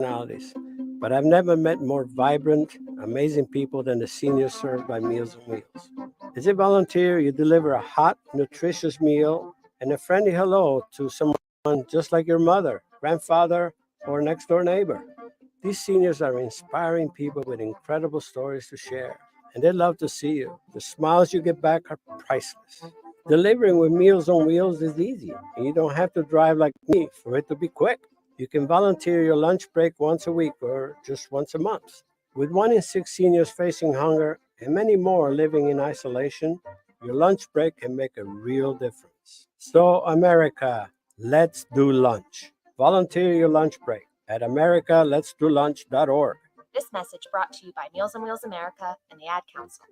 personalities, but I've never met more vibrant, amazing people than the seniors served by Meals on Wheels. As a volunteer, you deliver a hot, nutritious meal and a friendly hello to someone just like your mother, grandfather, or next door neighbor. These seniors are inspiring people with incredible stories to share, and they love to see you. The smiles you get back are priceless. Delivering with Meals on Wheels is easy, and you don't have to drive like me for it to be quick. You can volunteer your lunch break once a week or just once a month. With 1 in 6 seniors facing hunger and many more living in isolation, your lunch break can make a real difference. So, America, let's do lunch. Volunteer your lunch break at americaletsdolunch.org. This message brought to you by Meals on Wheels America and the Ad Council.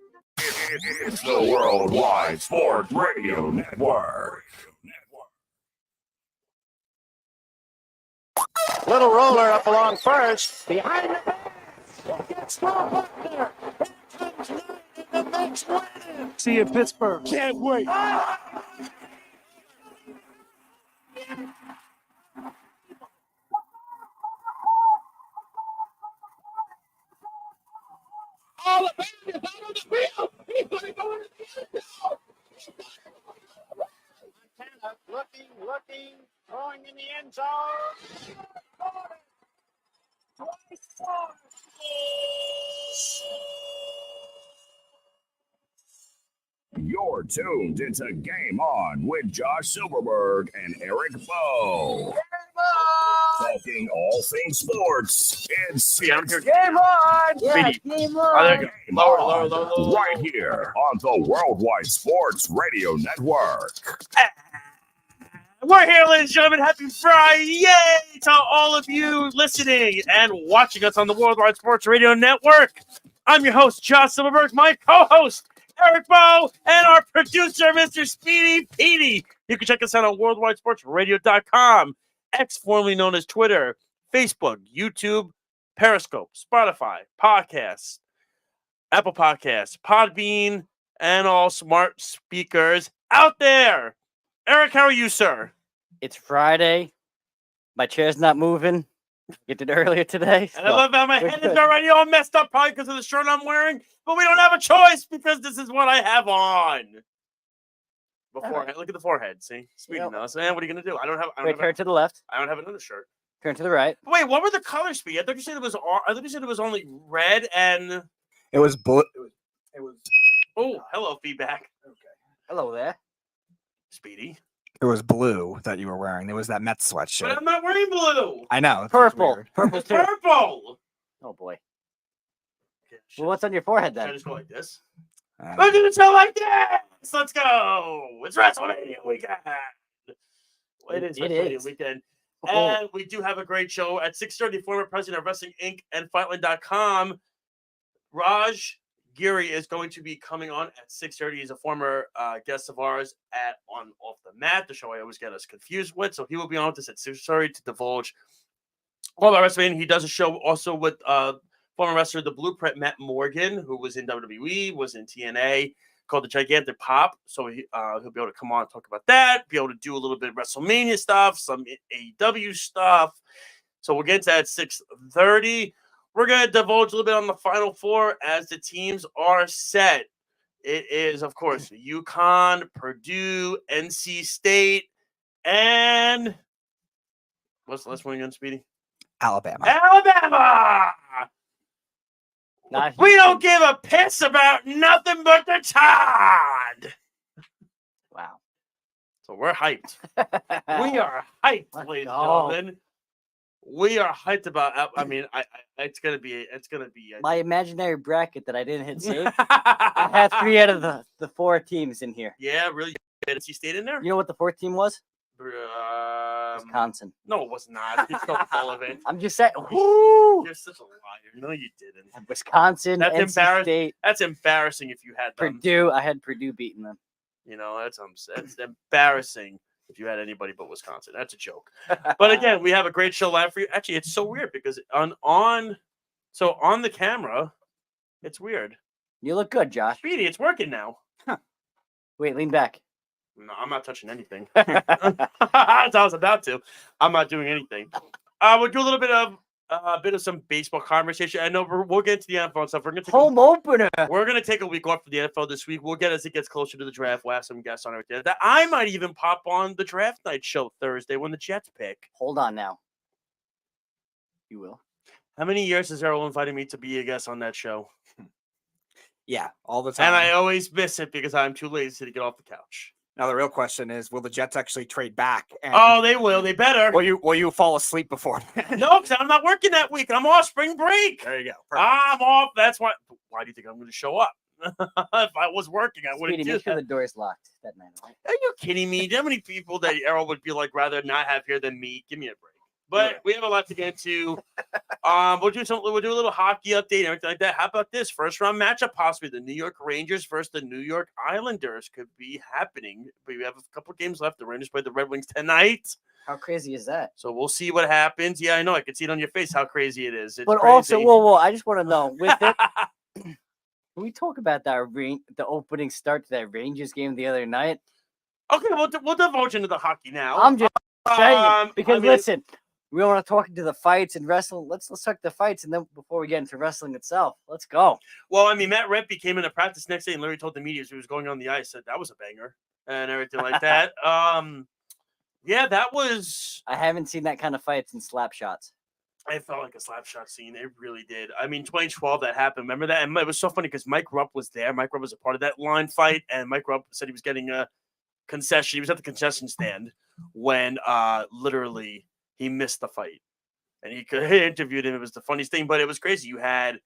It's the Worldwide Sports Radio Network. Little roller up along first. Behind the back. Gets Bob up there. Here comes Knight in the next win. See you in Pittsburgh. Can't wait. Alabama is out on the field. He's going to go into the end zone. Montana looking, throwing in the end zone. You're tuned into Game On with Josh Silverberg and Eric Bowe. Talking all things sports. It's Game on! Yeah, game on. Game On, right here on the Worldwide Sports Radio Network. We're here, ladies and gentlemen. Happy Friday to all of you listening and watching us on the Worldwide Sports Radio Network. I'm your host, Josh Silverberg, my co-host, Eric Bowe, and our producer, Mr. Speedy Petey. You can check us out on worldwidesportsradio.com, X, formerly known as Twitter, Facebook, YouTube, Periscope, Spotify, Podcasts, Apple Podcasts, Podbean, and all smart speakers out there. Eric, how are you, sir? It's Friday. My chair's not moving. Get it earlier today. And I love how my head is already all messed up, probably because of the shirt I'm wearing. But we don't have a choice because this is what I have on. Look at the forehead. See, Speedy knows. Man, what are you gonna do? I don't have. Turn to the left. I don't have another shirt. Turn to the right. Wait, what were the colors, Speedy? I thought you said it was only red and. It was blue. It was. Oh, hello, feedback. Okay. Hello there. Speedy. It was blue that you were wearing. It was that Mets sweatshirt. But I'm not wearing blue. I know. It's Purple. weird. Purple too. Purple. Oh boy. Okay, Well, what's on your forehead Should I then? just go like this? Um, Look at it go like this. Let's go. It's WrestleMania weekend. It is It WrestleMania is. weekend. Oh. And we do have a great show at 6:30. Former president of Wrestling Inc. and Fightline.com, Raj Giri, is going to be coming on at 6:30. He's a former guest of ours on Off the Mat, the show I always get us confused with. So he will be on with us at 6:30 to divulge all about wrestling. He does a show also with former wrestler The Blueprint, Matt Morgan, who was in WWE, was in TNA, called The Gigantic Pop. So he'll be able to come on and talk about that, be able to do a little bit of WrestleMania stuff, some AEW stuff. So we'll get into that at 6:30. We're going to divulge a little bit on the Final Four as the teams are set. It is, of course, UConn, Purdue, NC State, and what's the last one again, Speedy? Alabama. Alabama! We don't give a piss about nothing but the Tide. Wow. So we're hyped. We are hyped, ladies and gentlemen. We are hyped about. I mean, it's gonna be. My imaginary bracket that I didn't hit save. I had 3 out of the 4 teams in here. Yeah, really. NC State in there. You know what the 4th team was? Wisconsin. No, it was not. You're so full of it. I'm just saying. You're such a liar. No, you didn't. Wisconsin. That's NC embarrassing. State, That's embarrassing if you had them. Purdue. I had Purdue beating them. You know, that's embarrassing if you had anybody but Wisconsin. That's a joke. But again, we have a great show live for you. Actually, it's so weird because on the camera, it's weird. You look good, Josh. Speedy, it's working now. Wait, lean back. No, I'm not touching anything. As I was about to. I'm not doing anything. We'll do a little bit of a bit of some baseball conversation. I know we'll get to the NFL and stuff. We're gonna take a week off for the NFL this week. We'll get as it gets closer to the draft. We'll have some guests on everything. That I might even pop on the draft night show Thursday when the Jets pick. Hold on now. You will. How many years has Errol invited me to be a guest on that show? Yeah, all the time. And I always miss it because I'm too lazy to get off the couch. Now the real question is, will the Jets actually trade back? And Oh, they will. They better. will you fall asleep before? No, because I'm not working that week. I'm off spring break. There you go. I'm off. That's why. Why do you think I'm going to show up? If I was working, I wouldn't Speedy, do make sure that. the door is locked that night. Right? Are you kidding me? Do you know how many people that Errol would be like rather not have here than me? Give me a break. But we have a lot to get into. We'll do a little hockey update and everything like that. How about this first round matchup? Possibly the New York Rangers versus the New York Islanders could be happening. But we have a couple games left. The Rangers play the Red Wings tonight. How crazy is that? So we'll see what happens. Yeah, I know. I can see it on your face how crazy it is. It's But crazy. also, whoa, I just want to know with it. Can we talk about the opening start to that Rangers game the other night? Okay, we'll divulge into the hockey now. I'm just saying because I mean, listen, we want to talk into the fights and wrestling. Let's talk the fights, and then before we get into wrestling itself, let's go. Well, I mean, Matt Rempe came into practice next day, and Larry told the media as he was going on the ice that was a banger and everything like that. Yeah, that was. I haven't seen that kind of fights in slap shots. It felt like a slap shot scene. It really did. I mean, 2012 that happened. Remember that? And it was so funny because Mike Rupp was there. Mike Rupp was a part of that line fight, and Mike Rupp said he was getting a concession. He was at the concession stand when literally he missed the fight. And he interviewed him. It was the funniest thing, but it was crazy. You had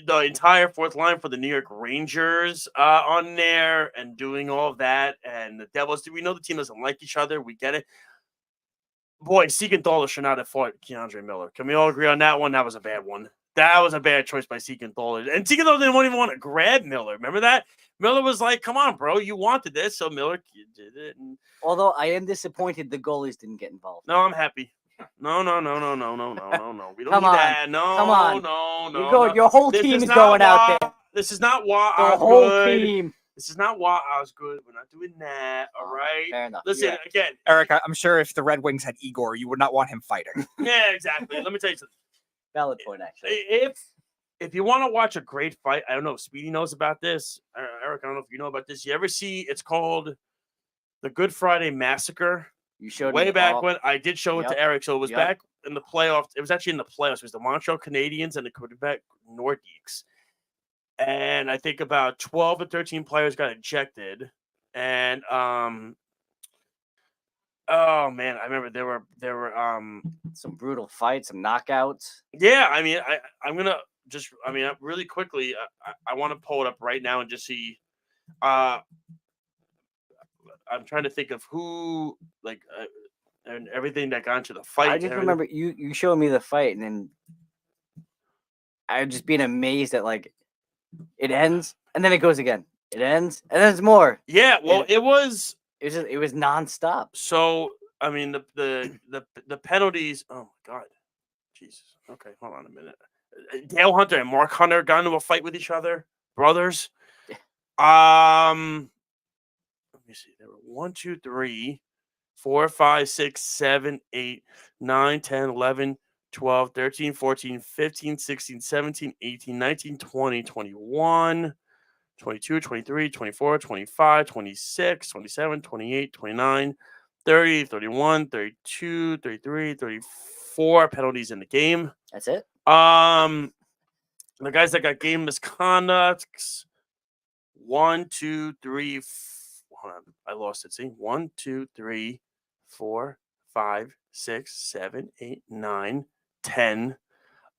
the entire fourth line for the New York Rangers on there and doing all of that. And the Devils, we know the team doesn't like each other. We get it. Boy, Siegenthaler should not have fought Keandre Miller. Can we all agree on that one? That was a bad one. That was a bad choice by Siegenthaler. And Siegenthaler didn't even want to grab Miller. Remember that? Miller was like, come on, bro. You wanted this. So Miller did it. And... Although I am disappointed the goalies didn't get involved. No, I'm happy. No. We don't Come need on. that. No, Come on. No. Your whole This team is is not going out why- there. This is not why The I'm whole good. team. This is not why I was good. We're not doing that. All right. Fair enough. Listen, Yeah. again. Eric, I'm sure if the Red Wings had Igor, you would not want him fighting. Yeah, exactly. Let me tell you something. Valid point, actually. If you want to watch a great fight, I don't know if Speedy knows about this. Eric, I don't know if you know about this. You ever see? It's called the Good Friday Massacre. You showed way me back all- when I did show it Yep. to Eric. So it was Yep. back in the playoffs. It was actually in the playoffs. It was the Montreal Canadiens and the Quebec Nordiques. And I think about 12 or 13 players got ejected. And oh man, I remember there were some brutal fights, some knockouts. yeah, I mean I'm gonna just really quickly I want to pull it up right now and just see I'm trying to think of who and everything that got into the fight. I just remember you showed me the fight, and then I just being amazed at it ends and then it goes again. It ends and then it's more. Yeah, well, it was nonstop. So I mean the penalties. Oh my god, Jesus. Okay, hold on a minute. Dale Hunter and Mark Hunter got into a fight with each other, brothers. Let me see. There were 1, 2, 3, 4, 5, 6, 7, 8, 9, 10, 11, 12, 13, 14, 15, 16, 17, 18, 19, 20, 21, 22, 23, 24, 25, 26, 27, 28, 29, 30, 31, 32, 33, 34 penalties in the game. That's it? The guys that got game misconducts. 1, 2, 3. Hold on, I lost it. See, 1, 2, 3, 4, 5, 6, 7, 8, 9, 10,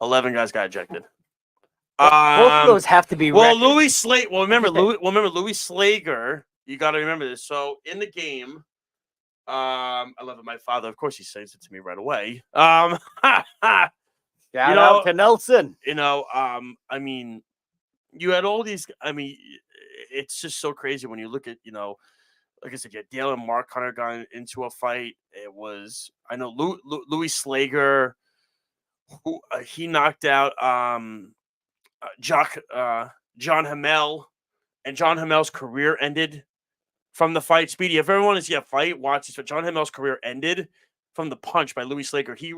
11 guys got ejected. Both of those have to be. Well, records. Louis Slate. Well, remember Louis Slager. You got to remember this. So in the game, I love it. My father, of course, he says it to me right away. Shout out to Nelson. I mean, you had all these. I mean, it's just so crazy when you look at, like I said, yeah, Dale and Mark Hunter got into a fight. It was, I know, Louis Slager, who he knocked out John Hamel, and John Hamel's career ended from the fight. Speedy, if everyone want to see a fight, watch this. But John Hamel's career ended from the punch by Louis Slager. He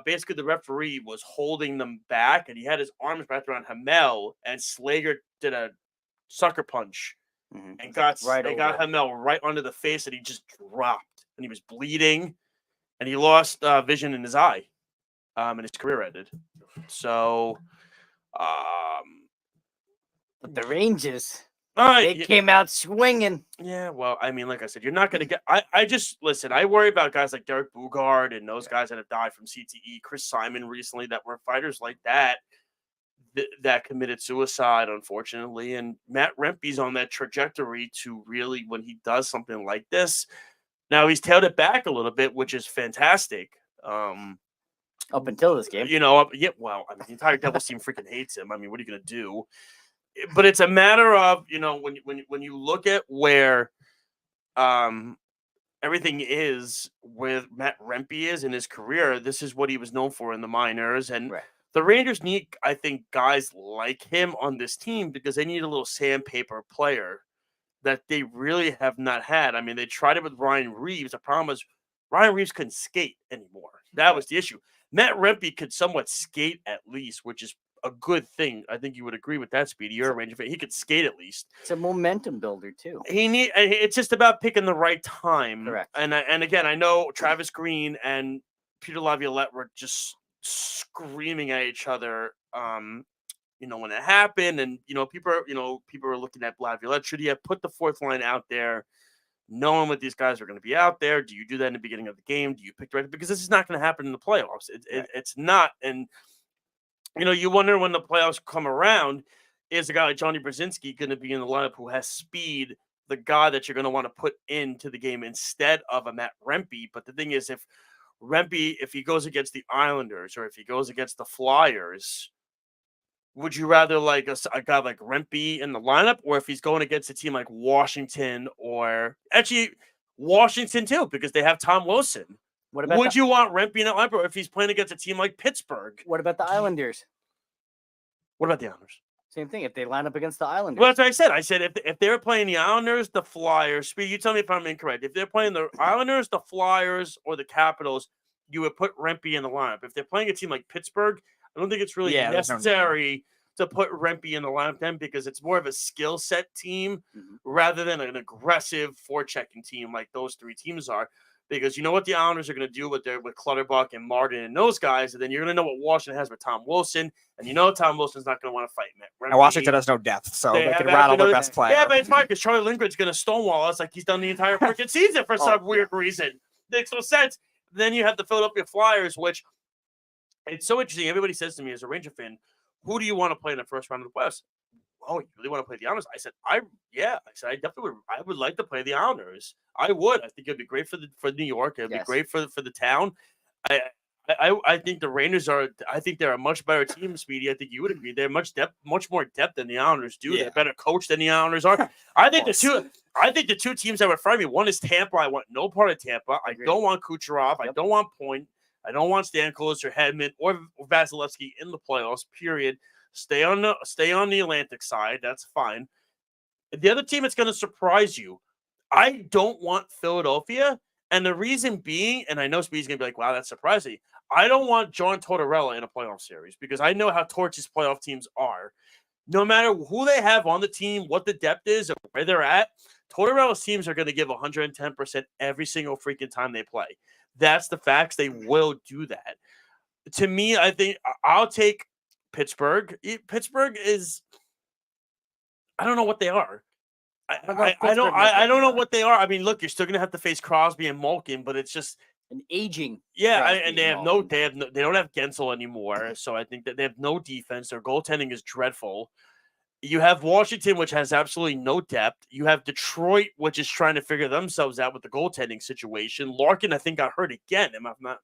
basically the referee was holding them back, and he had his arms wrapped around Hamel, and Slager did a sucker punch and got Hamel right under the face, and he just dropped, and he was bleeding, and he lost vision in his eye, and his career ended. So, But the Rangers, they came out swinging. Yeah, well, I mean, like I said, you're not going to get. I just listen. I worry about guys like Derek Bugard and those guys that have died from CTE. Chris Simon recently, that were fighters like that that committed suicide, unfortunately. And Matt Rempe's on that trajectory to really, when he does something like this, now he's tailed it back a little bit, which is fantastic. Up until this game, Well, I mean, the entire Devils team freaking hates him. I mean, what are you going to do? But it's a matter of, when you look at where everything is with Matt Rempe is in his career, this is what he was known for in the minors. And the Rangers need, I think, guys like him on this team because they need a little sandpaper player that they really have not had. I mean, they tried it with Ryan Reeves. The problem was Ryan Reeves couldn't skate anymore. That was the issue. Matt Rempe could somewhat skate at least, which is a good thing. I think you would agree with that, Speedy. You're a Ranger fan. He could skate at least. It's a momentum builder too. It's just about picking the right time. Correct. And again, I know Travis Green and Peter Laviolette were just screaming at each other. When it happened, and people are looking at Laviolette. Should he have put the fourth line out there, knowing what these guys are going to be out there? Do you do that in the beginning of the game? Do you pick the right? Because this is not going to happen in the playoffs. It's not. And you wonder when the playoffs come around, is a guy like Johnny Brzezinski going to be in the lineup who has speed, the guy that you're going to want to put into the game instead of a Matt Rempe? But the thing is, if he goes against the Islanders or if he goes against the Flyers, would you rather like a guy like Rempe in the lineup, or if he's going against a team like Washington, or actually Washington too, because they have Tom Wilson? Would you want Rempe in that lineup, or if he's playing against a team like Pittsburgh? What about the Islanders? What about the Islanders? Same thing. If they line up against the Islanders. Well, that's what I said. I said if they were playing the Islanders, the Flyers. Speedy, you tell me if I'm incorrect. If they're playing the Islanders, the Flyers, or the Capitals, you would put Rempe in the lineup. If they're playing a team like Pittsburgh, I don't think it's really necessary to put Rempe in the lineup then, because it's more of a skill set team rather than an aggressive forechecking team like those three teams are. Because you know what the Islanders are going to do with Clutterbuck and Martin and those guys, and then you're going to know what Washington has with Tom Wilson, and Tom Wilson's not going to want to fight Rempe. And Washington has no depth, so they can rattle their best player. Yeah, but it's fine because Charlie Lindgren's going to stonewall us like he's done the entire freaking season for some weird reason. Makes no sense. Then you have the Philadelphia Flyers, which it's so interesting. Everybody says to me as a Ranger fan, who do you want to play in the first round of the playoffs? Oh, you really want to play the Islanders? I said, I definitely would. I would like to play the Islanders. I would. I think it'd be great for New York. It'd be great for the town. I think the Rangers are. I think they're a much better team, Speedy. I think you would agree. They're much more depth than the Islanders do. Yeah. They're better coached than the Islanders are. I think the two teams that would frighten me. One is Tampa. I want no part of Tampa. I don't want Kucherov. I don't want Point. I don't want Stamkos or Hedman or Vasilevsky in the playoffs. Period. Stay on the Atlantic side. That's fine. The other team that's going to surprise you, I don't want Philadelphia. And the reason being, and I know Speed's going to be like, wow, that's surprising. I don't want John Tortorella in a playoff series because I know how tortuous playoff teams are. No matter who they have on the team, what the depth is, or where they're at, Tortorella's teams are going to give 110% every single freaking time they play. That's the facts. They will do that. To me, I think I'll take Pittsburgh. Pittsburgh is, I don't know what they are. I don't know what they are. I mean, look, you're still gonna have to face Crosby and Malkin, but it's just an aging. And they don't have Gensel anymore. So I think that they have no defense. Their goaltending is dreadful. You have Washington, which has absolutely no depth. You have Detroit, which is trying to figure themselves out with the goaltending situation. Larkin, I think, got hurt again. Am I not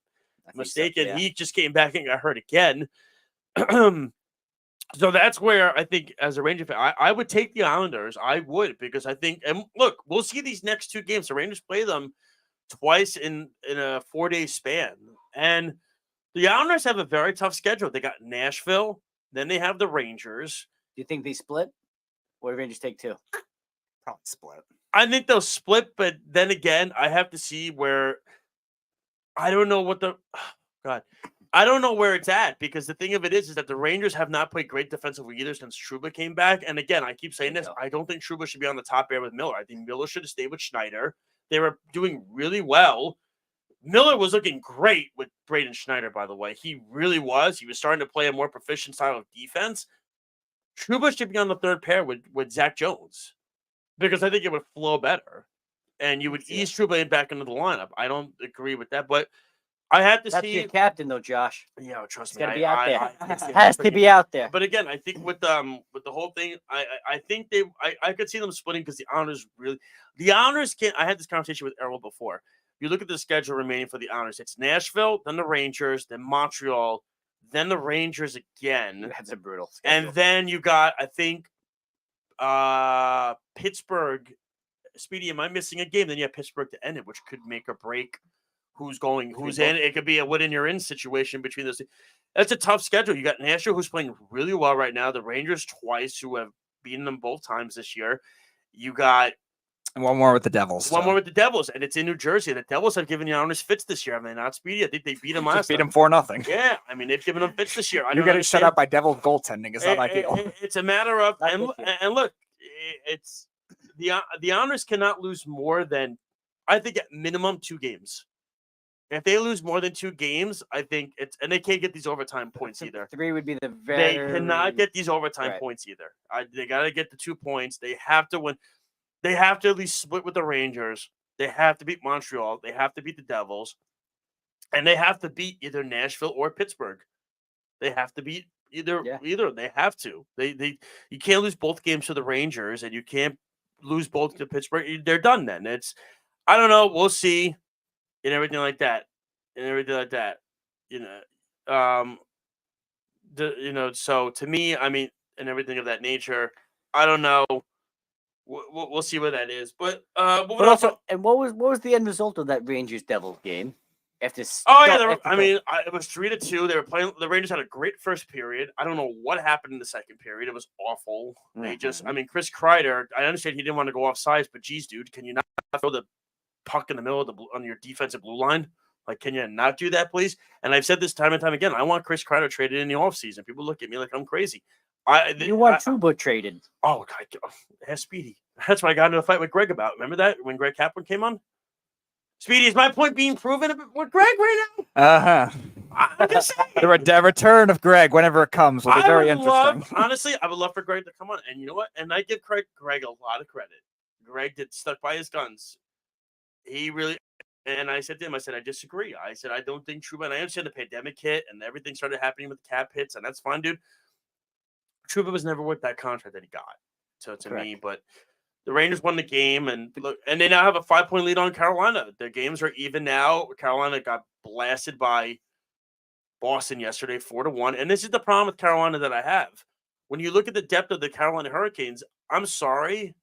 mistaken? So, yeah. He just came back and got hurt again. So that's where I think, as a Ranger fan, I would take the Islanders. I would, because I think, and look, we'll see these next two games. The Rangers play them twice in a 4-day span. And the Islanders have a very tough schedule. They got Nashville, then they have the Rangers. Do you think they split? Or do Rangers take two? Probably split. I think they'll split, but then again, I have to see where I don't know what God. I don't know where it's at because the thing of it is that the Rangers have not played great defensively either since Trouba came back. And again, I keep saying this. I don't think Trouba should be on the top pair with Miller. I think Miller should have stayed with Schneider. They were doing really well. Miller was looking great with Braden Schneider, by the way. He really was. He was starting to play a more proficient style of defense. Trouba should be on the third pair with Zach Jones because I think it would flow better. And you would ease Trouba back into the lineup. I don't agree with that, but I have to That's see. your captain, though, Josh. Yeah, trust It's me. got to be out there. I Has to be out there. But again, I think with the whole thing, I think I could see them splitting because the Honors can't. I had this conversation with Errol before. You look at the schedule remaining for the Honors. It's Nashville, then the Rangers, then Montreal, then the Rangers again. That's a brutal schedule. And then you got, I think, Pittsburgh. Speedy, am I missing a game? Then you have Pittsburgh to end it, which could make or break who's in. It could be a win in your in situation between those. That's a tough schedule. You got Nashville, who's playing really well right now. The Rangers twice, who have beaten them both times this year. You got And one more with the Devils. one more with the Devils, and it's in New Jersey. The Devils have given the Honors fits this year. I mean, not Speedy. I think they beat them last Beat time. them 4-0. Yeah, I mean, they've given them fits this year. You're getting shut out by Devil goaltending. It's not ideal. It's a matter of Not and, this year. and look, it's the Honors cannot lose more than, I think, at minimum 2 games. If they lose more than 2 games, I think it's, and they can't get these overtime points either. 3 would be the They very. cannot get these overtime Right. points either. They got to get the 2 points. They have to win. They have to at least split with the Rangers. They have to beat Montreal. They have to beat the Devils. And they have to beat either Nashville or Pittsburgh. They have to beat either. They have to. You can't lose both games to the Rangers, and you can't lose both to Pittsburgh. They're done then. I don't know. We'll see. And everything like that. So to me, I mean, and everything of that nature, I don't know. We'll see where that is. But also, and what was the end result of that Rangers Devils game? After it was 3-2. They were playing. The Rangers had a great first period. I don't know what happened in the second period. It was awful. They just, Chris Kreider. I understand he didn't want to go off sides, but geez, dude, can you not throw the puck in the middle of on your defensive blue line? Like, can you not do that, please? And I've said this time and time again. I want Chris Kreider traded in the offseason. People look at me like I'm crazy. You want Trouba traded? Oh, God, Speedy. That's what I got into a fight with Greg about. Remember that when Greg Kaplan came on? Speedy, is my point being proven with Greg right now? I'm just saying. The return of Greg, whenever it comes, will be very interesting. Honestly, I would love for Greg to come on. And you know what? And I give Greg a lot of credit. Greg stuck by his guns. He really. And I said to him, I disagree. I said, I don't think Trouba, and I understand the pandemic hit and everything started happening with the cap hits, and that's fine, dude. Trouba was never worth that contract that he got. So to me, but the Rangers won the game, and they now have a 5-point lead on Carolina. Their games are even now. Carolina got blasted by Boston yesterday, 4-1. And this is the problem with Carolina that I have. When you look at the depth of the Carolina Hurricanes, I'm sorry.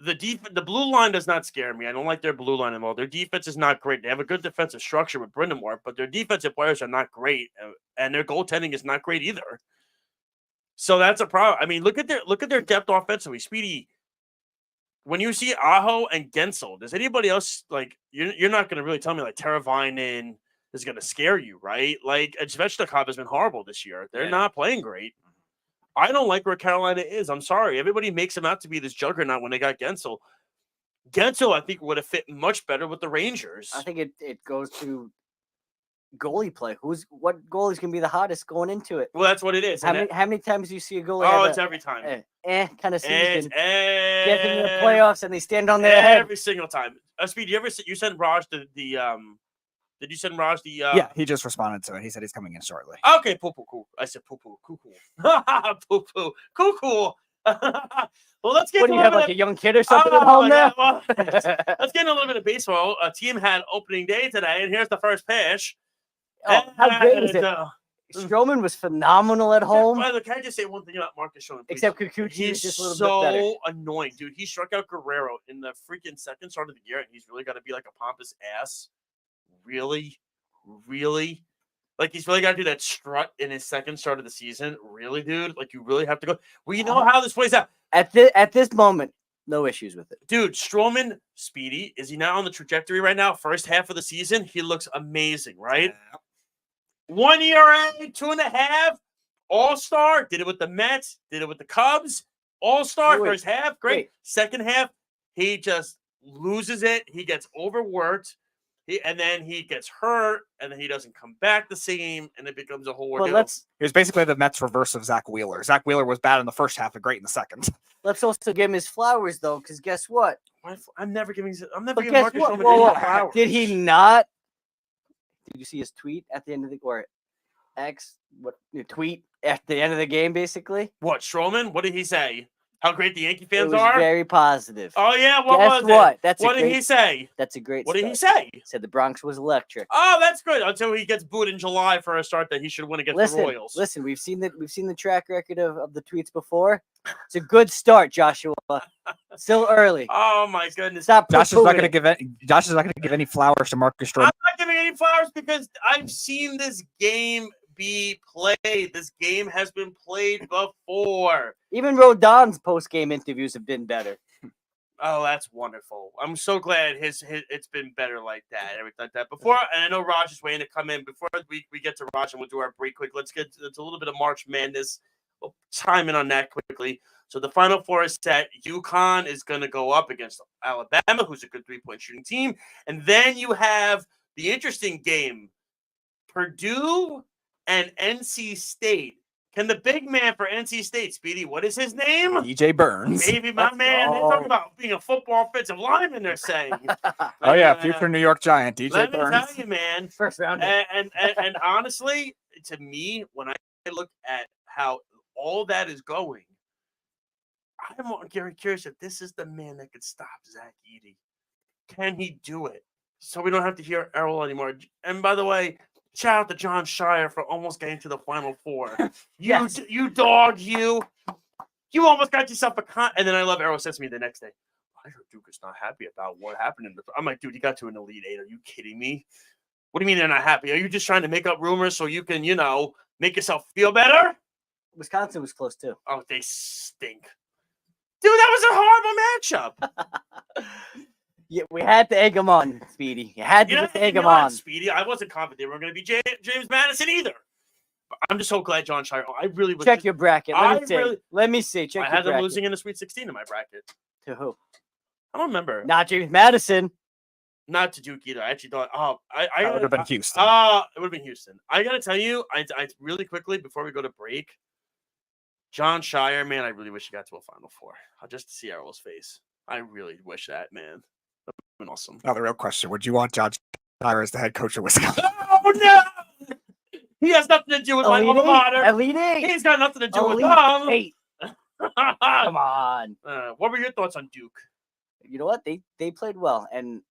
The blue line does not scare me. I don't like their blue line at all. Their defense is not great. They have a good defensive structure with Brind'Amour, but their defensive players are not great, and their goaltending is not great either. So that's a problem. I mean, look at their depth offensively. Speedy, when you see Aho and Gensel, does anybody else, like, you're not going to really tell me like Teravainen is going to scare you, right? Like, Svechnikov has been horrible this year. They're not playing great. I don't like where Carolina is. I'm sorry. Everybody makes him out to be this juggernaut when they got Gensel. Gensel, I think, would have fit much better with the Rangers. I think it goes to goalie play. What goalie's gonna be the hottest going into it? Well, that's what it is. How many times do you see a goalie? Oh, it's every time. Kind of season. Get in the playoffs and they stand on their head every single time. Speed, you sent Raj the Did you send Raj the? Yeah, he just responded to it. He said he's coming in shortly. Okay, cool. I said cool. Cool. Well, let's get. What do you have, like a young kid or something at home now? Well, let's get into a little bit of baseball. A team had opening day today, and here's the first pitch. Oh, how great is it? Stroman was phenomenal at home. By the way, can I just say one thing about Marcus Stroman? Except Kikuchi is just a little so bit better. annoying, dude. He struck out Guerrero in the freaking second start of the year, and he's really got to be like a pompous ass. Really? Like, he's really got to do that strut in his second start of the season? Really, dude? Like, you really have to go? Well, you know how this plays out. At this moment, no issues with it. Dude, Stroman, Speedy, is he now on the trajectory right now? First half of the season, he looks amazing, right? 1 ERA, 2.5. All-star. Did it with the Mets. Did it with the Cubs. All-star Wait, first half. Great. wait. Second half, he just loses it. He gets overworked. And then he gets hurt, and then he doesn't come back the same, and it becomes a whole But ordeal. let's It was basically the Mets' reverse of Zach Wheeler. Zach Wheeler was bad in the first half and great in the second. also give him his flowers though, because guess what? I'm never giving But giving guess Marcus what? Stroman Whoa, any whoa. flowers. Did he not? Did you see his tweet at the end of the tweet at the end of the game? Basically, What, Stroman? What did he say? How great the Yankee it fans was are? very positive. Oh, yeah. What Guess was what? it? That's What a did great, he say? That's a great. What did he start. say? Said the Bronx was electric. Oh, that's good. Until he gets booed in July for a start that he should win against the Royals. Listen, we've seen the track record of the tweets before. It's a good start, Joshua. Still early. Oh my goodness. Stop. Josh is not poo-pooing going it. to give Josh is not going to give any flowers to Marcus I'm Stroman. not giving any flowers because I've seen this game be played. This game has been played before. Even Rodon's post-game interviews have been better. Oh, that's wonderful. I'm so glad his it's been better like that. Everything like that before. And I know Raj is waiting to come in. Before we get to Raj and we'll do our break quick. Let's get to a little bit of March Madness. We'll chime in on that quickly. So the Final Four is set. UConn is going to go up against Alabama, who's a good three-point shooting team. And then you have the interesting game, Purdue and NC State. Can the big man for NC State, Speedy, what is his name? DJ Burns. Maybe my Let's man. They're go. talking about being a football offensive lineman, they're saying. Oh yeah, future New York Giant DJ Let me Burns. tell you, man. First round. And honestly, to me, when I look at how all that is going, I'm very curious if this is the man that could stop Zach Edey. Can he do it? So we don't have to hear Errol anymore. And by the way, shout out to John Shire for almost getting to the Final Four. Yes. You dog, you almost got yourself a con. And then I love Errol says to me the next day, I heard Duke is not happy about what happened in the. I'm like, dude, you got to an Elite Eight. Are you kidding me? What do you mean they're not happy? Are you just trying to make up rumors so you can, make yourself feel better? Wisconsin was close too. Oh, they stink. Dude, that was a horrible matchup. Yeah, we had to egg them on, Speedy. You had to just egg them not, on. Speedy. I wasn't confident they were going to be James Madison either. But I'm just so glad John Shire. I really was. Check your bracket. Let me see. Check I your had them bracket. losing in the Sweet 16 in my bracket. To who? I don't remember. Not James Madison. Not to Duke either. I actually thought. That would have been Houston. It would have been Houston. I got to tell you, I really quickly before we go to break, John Shire, man, I really wish he got to a Final Four. Just to see Errol's face. I really wish that, man. That would have been awesome. Now the real question: would you want John Shire as the head coach of Wisconsin? Oh no! He has nothing to do with my alma mater. Elite Eight. He's got nothing to do with Elite them. Eight. Come on. What were your thoughts on Duke? You know what? They played well. And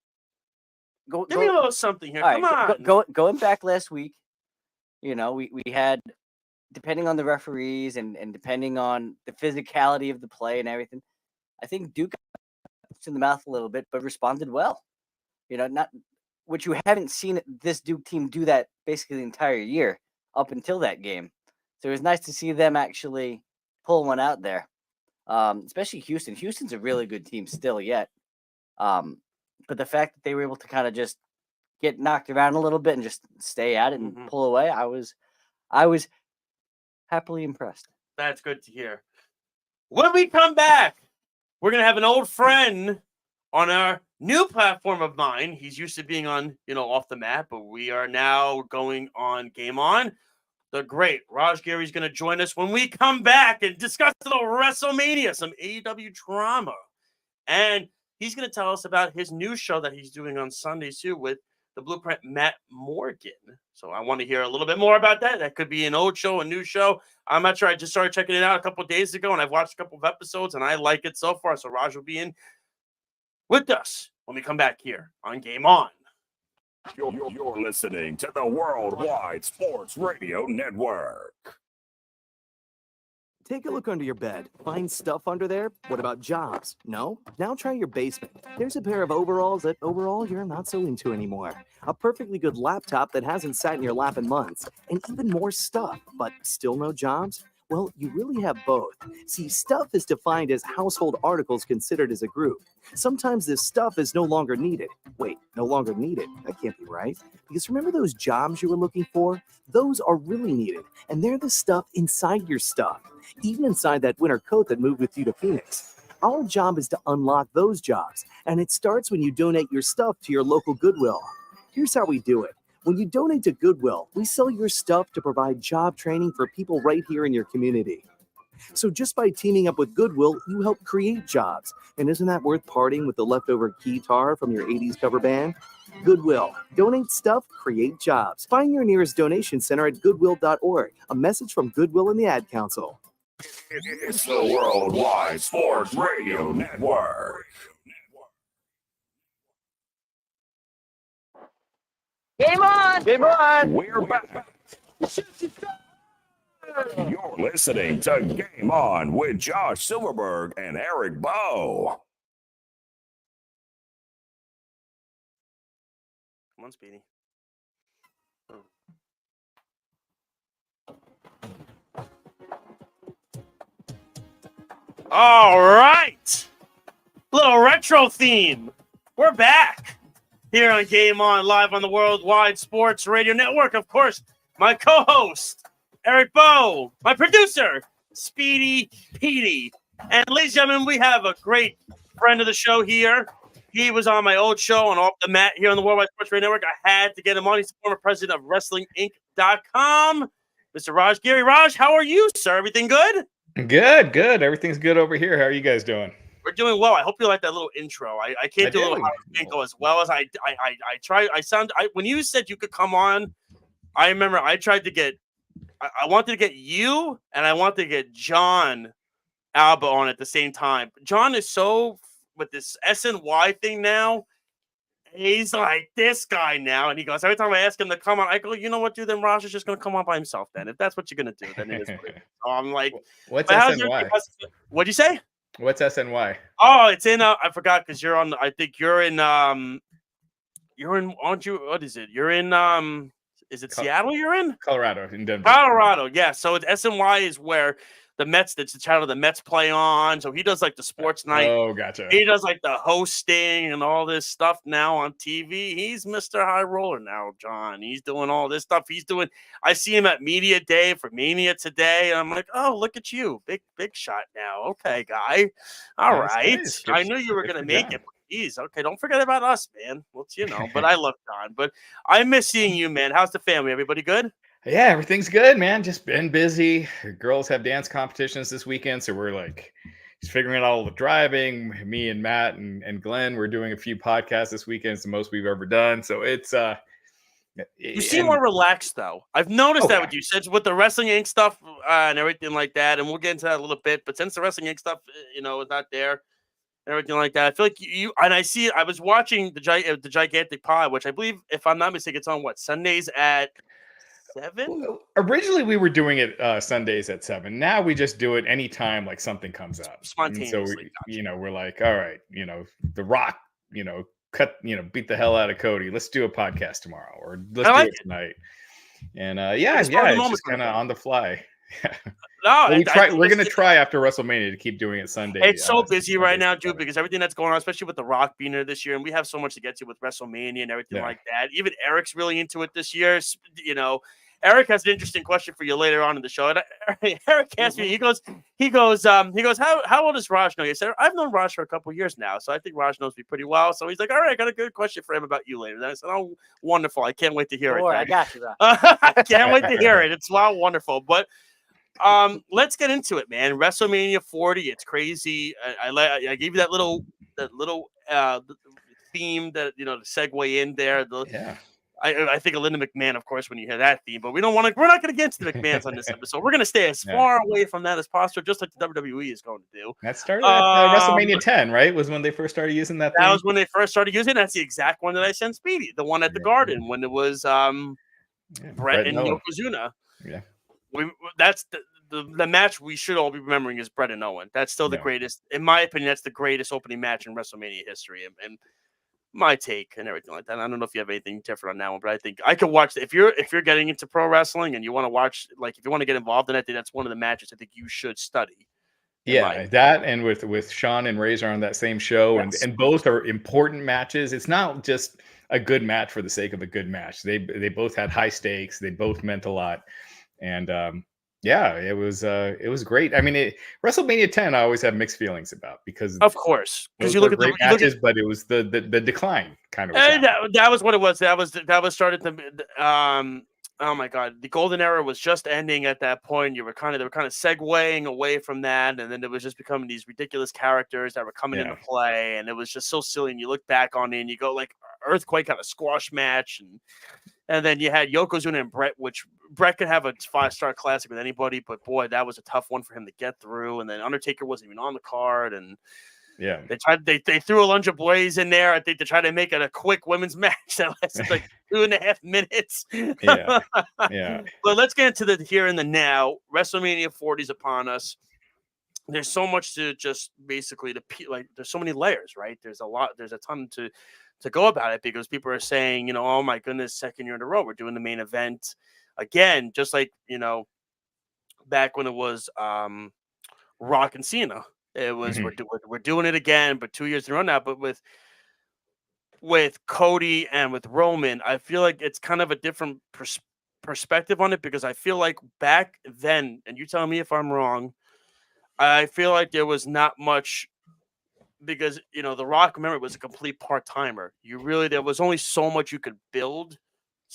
Give me a little something here. all Come right, on. going back last week, we had, depending on the referees and depending on the physicality of the play and everything, I think Duke got in the mouth a little bit, but responded well. Not which you haven't seen this Duke team do that basically the entire year up until that game. So it was nice to see them actually pull one out there, especially Houston. Houston's a really good team still yet. But the fact that they were able to kind of just get knocked around a little bit and just stay at it and pull away, I was happily impressed. That's good to hear. When we come back, we're going to have an old friend on our new platform of mine. He's used to being on, Off the Map, but we are now going on Game On. The great Raj Gary's going to join us when we come back and discuss the WrestleMania, some AEW drama. And he's going to tell us about his new show that he's doing on Sundays too with the Blueprint Matt Morgan. So I want to hear a little bit more about that. That could be an old show, a new show. I'm not sure. I just started checking it out a couple of days ago, and I've watched a couple of episodes, and I like it so far. So Raj will be in with us when we come back here on Game On. You're listening to the Worldwide Sports Radio Network. Take a look under your bed. Find stuff under there? What about jobs? No? Now try your basement. There's a pair of overalls that overall you're not so into anymore. A perfectly good laptop that hasn't sat in your lap in months. And even more stuff, but still no jobs? Well, you really have both. See, stuff is defined as household articles considered as a group. Sometimes this stuff is no longer needed. Wait, no longer needed? That can't be right. Because remember those jobs you were looking for? Those are really needed, and they're the stuff inside your stuff, even inside that winter coat that moved with you to Phoenix. Our job is to unlock those jobs, and it starts when you donate your stuff to your local Goodwill. Here's how we do it. When you donate to Goodwill, we sell your stuff to provide job training for people right here in your community. So just by teaming up with Goodwill, you help create jobs. And isn't that worth parting with the leftover guitar from your 80s cover band? Goodwill. Donate stuff, create jobs. Find your nearest donation center at goodwill.org. A message from Goodwill and the Ad Council. It's the Worldwide Sports Radio Network. Game on! Game on! We're back. You're listening to Game On with Josh Silverberg and Eric Bowe. Come on, Speedy. All right. Little retro theme. We're back here on Game On, live on the Worldwide Sports Radio Network. Of course, my co-host, Eric Bowe, my producer, Speedy Petey. And ladies and gentlemen, we have a great friend of the show here. He was on my old show on Off the Mat here on the Worldwide Sports Radio Network. I had to get him on. He's the former president of WrestlingInc.com. Mr. Raj Giri. Raj, how are you, sir? Everything good? Good, good. Everything's good over here. How are you guys doing? We're doing well. I hope you like that little intro. I can't do a little intro as well as I try. When you said you could come on, I remember I tried to get. I wanted to get you and I wanted to get John Alba on at the same time. John is so with this SNY thing now. He's like this guy now, and he goes every time I ask him to come on. I go, you know what, dude? Then Raj is just going to come on by himself. Then, if that's what you're going to do, then it is. So I'm like, what's SNY? What'd you say? What's SNY? Oh, it's in. I forgot because you're on. I think you're in. You're in. Aren't you? What is it? You're in. Is it Seattle? You're in Colorado, in Denver. Colorado, yeah. So it's SNY is where the Mets. That's the channel the Mets play on. So he does like the sports night. Oh, gotcha. He does like the hosting and all this stuff now on TV. He's Mr. High Roller now, John. He's doing all this stuff. He's doing. I see him at Media Day for Mania today, and I'm like, oh, look at you, big shot now. Okay, guy. All right. Nice. I knew you were gonna make it. Jeez, okay, don't forget about us, man. Well, but I love John. But I miss seeing you, man. How's the family? Everybody good? Yeah, everything's good, man. Just been busy. Girls have dance competitions this weekend, so we're like just figuring out all the driving. Me and Matt and Glenn, we're doing a few podcasts this weekend. It's the most we've ever done. So it's you seem more relaxed though. I've noticed that with you since with the Wrestling Inc. stuff and everything like that, and we'll get into that a little bit. But since the Wrestling Inc. stuff, is not there. Everything like that. I feel like you and I see. I was watching the Gigantic Pod, which I believe, if I'm not mistaken, it's on Sundays at 7. Well, originally we were doing it Sundays at 7. Now we just do it anytime like something comes up. Spontaneously. And so we're like, all right, The Rock, beat the hell out of Cody. Let's do a podcast tomorrow, or let's do it tonight. And it's just kind of on the fly. No, we're going to try after WrestleMania to keep doing it Sunday. It's so busy right now, dude, because everything that's going on, especially with The Rock being here this year, and we have so much to get to with WrestleMania and everything like that. Even Eric's really into it this year. Eric has an interesting question for you later on in the show. And Eric asked me, he goes, how old is Raj know you? I said, I've known Raj for a couple of years now, so I think Raj knows me pretty well. So he's like, all right, I got a good question for him about you later. And I said, oh, wonderful. I can't wait to hear it. I got you, bro. I can't wait to hear it. It's wonderful. But let's get into it, man. WrestleMania 40, it's crazy. I gave you that little theme that to segue in there. I think of Linda McMahon, of course, when you hear that theme, but we're not going to get into the McMahons on this episode. We're going to stay as far away from that as possible, just like the WWE is going to do. That started at WrestleMania 10, right? Was when they first started using that. That was when they first started using it. That's the exact one that I sent Speedy, the one at the Garden when it was Brett and Yokozuna. Yeah. That's the match we should all be remembering is Brett and Owen. That's still the greatest, in my opinion. That's the greatest opening match in WrestleMania history. And my take and everything like that. I don't know if you have anything different on that one, but I think I could watch if you're getting into pro wrestling and you want to watch, like, if you want to get involved in it, I think that's one of the matches I think you should study. Yeah, that and with Sean and Razor on that same show, Yes. and both are important matches. It's not just a good match for the sake of a good match. They both had high stakes. They both meant a lot, and yeah, it was great. I mean, WrestleMania 10, I always have mixed feelings about because Of course, because those you were look at great the, you look matches, but it was the decline kind of. and that was what it was. That was started to oh my god, the golden era was just ending at that point. They were kind of segueing away from that, and then it was just becoming these ridiculous characters that were coming into play, and it was just so silly. And you look back on it and you go like, Earthquake had a squash match, and then you had Yokozuna and Brett, which Brett could have a 5-star classic with anybody, but boy, that was a tough one for him to get through. And then Undertaker wasn't even on the card, and yeah, they threw a lunge of blaze in there. I think to try to make it a quick women's match that lasted like 2.5 minutes. Yeah. But let's get into the here and the now. WrestleMania 40 is upon us. There's so much to just basically there's so many layers, right? There's a ton to go about it, because people are saying, oh my goodness, second year in a row we're doing the main event again, just like back when it was Rock and Cena. It was we're doing it again, but 2 years in a row now. But with Cody and with Roman, I feel like it's kind of a different perspective on it, because I feel like back then, and you tell me if I'm wrong, I feel like there was not much, because The Rock, remember, was a complete part-timer. There was only so much you could build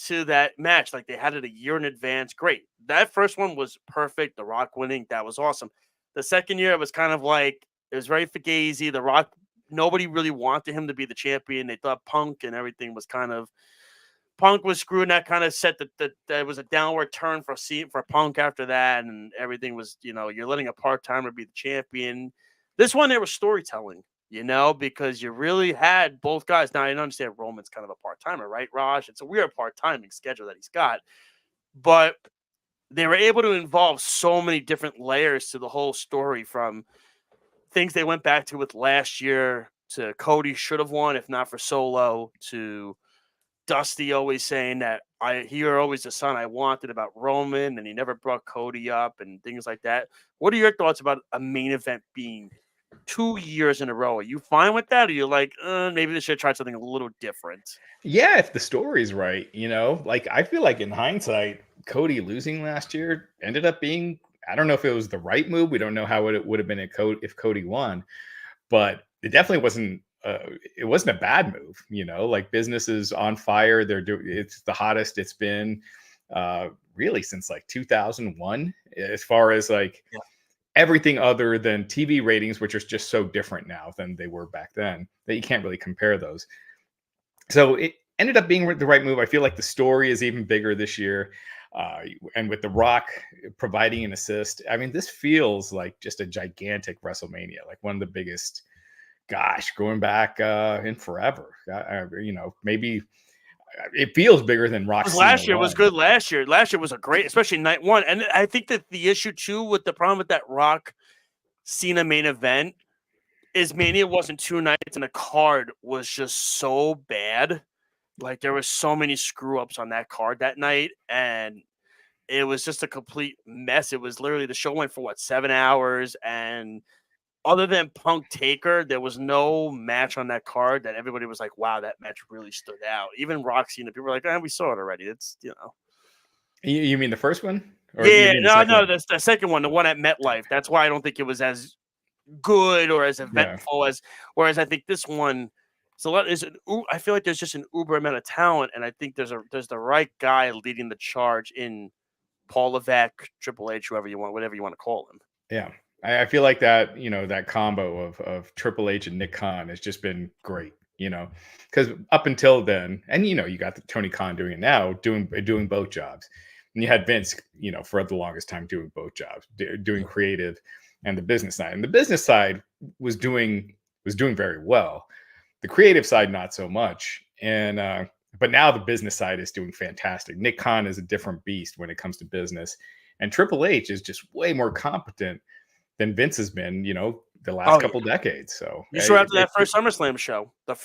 to that match. Like, they had it a year in advance. Great. That first one was perfect. The Rock winning, that was awesome. The second year, it was kind of like, it was very fugazi. The Rock, nobody really wanted him to be the champion. They thought Punk and everything was Punk was screwed, and that kind of set that was a downward turn for Punk after that, and everything was, you're letting a part-timer be the champion. This one, there was storytelling, because you really had both guys. Now, I understand Roman's kind of a part-timer, right, Raj? It's a weird part-timing schedule that he's got, but they were able to involve so many different layers to the whole story, from things they went back to with last year, to Cody should have won if not for Solo, to Dusty always saying that you're always the son I wanted about Roman, and he never brought Cody up, and things like that. What are your thoughts about a main event being 2 years in a row? Are you fine with that? Or you're like, maybe they should try something a little different? Yeah, if the story's right, like, I feel like in hindsight, Cody losing last year ended up being, I don't know if it was the right move. We don't know how it would have been if Cody won, but it definitely wasn't. It wasn't a bad move, like, business is on fire. It's the hottest it's been really since like 2001, as far as like everything other than TV ratings, which are just so different now than they were back then that you can't really compare those. So it ended up being the right move. I feel like the story is even bigger this year. And with The Rock providing an assist, I mean, this feels like just a gigantic WrestleMania, like one of the biggest, going back in forever. Maybe it feels bigger than Rock. Last year was good. Last year was a great, especially night one. And I think that the issue too with the problem with that Rock Cena main event is Mania wasn't 2 nights, and the card was just so bad. Like, there were so many screw ups on that card that night, and it was just a complete mess. It was literally, the show went for 7 hours, and other than Punk Taker, there was no match on that card that everybody was like, wow, that match really stood out. Even Rock Cena, people were like, we saw it already. It's, You mean the first one? Or the second one, the one at MetLife. That's why I don't think it was as good or as eventful as, whereas I think this one, I feel like there's just an uber amount of talent, and I think there's the right guy leading the charge in Paul Levesque, Triple H, whatever you want to call him. Yeah. I feel like that, that combo of Triple H and Nick Khan has just been great, because up until then, and you got Tony Khan doing it now, doing both jobs, and you had Vince, for the longest time doing both jobs, doing creative and the business side, and the business side was doing very well. The creative side, not so much, and but now the business side is doing fantastic. Nick Khan is a different beast when it comes to business, and Triple H is just way more competent than Vince has been, the last Oh, couple decades. So You saw after that first SummerSlam show, the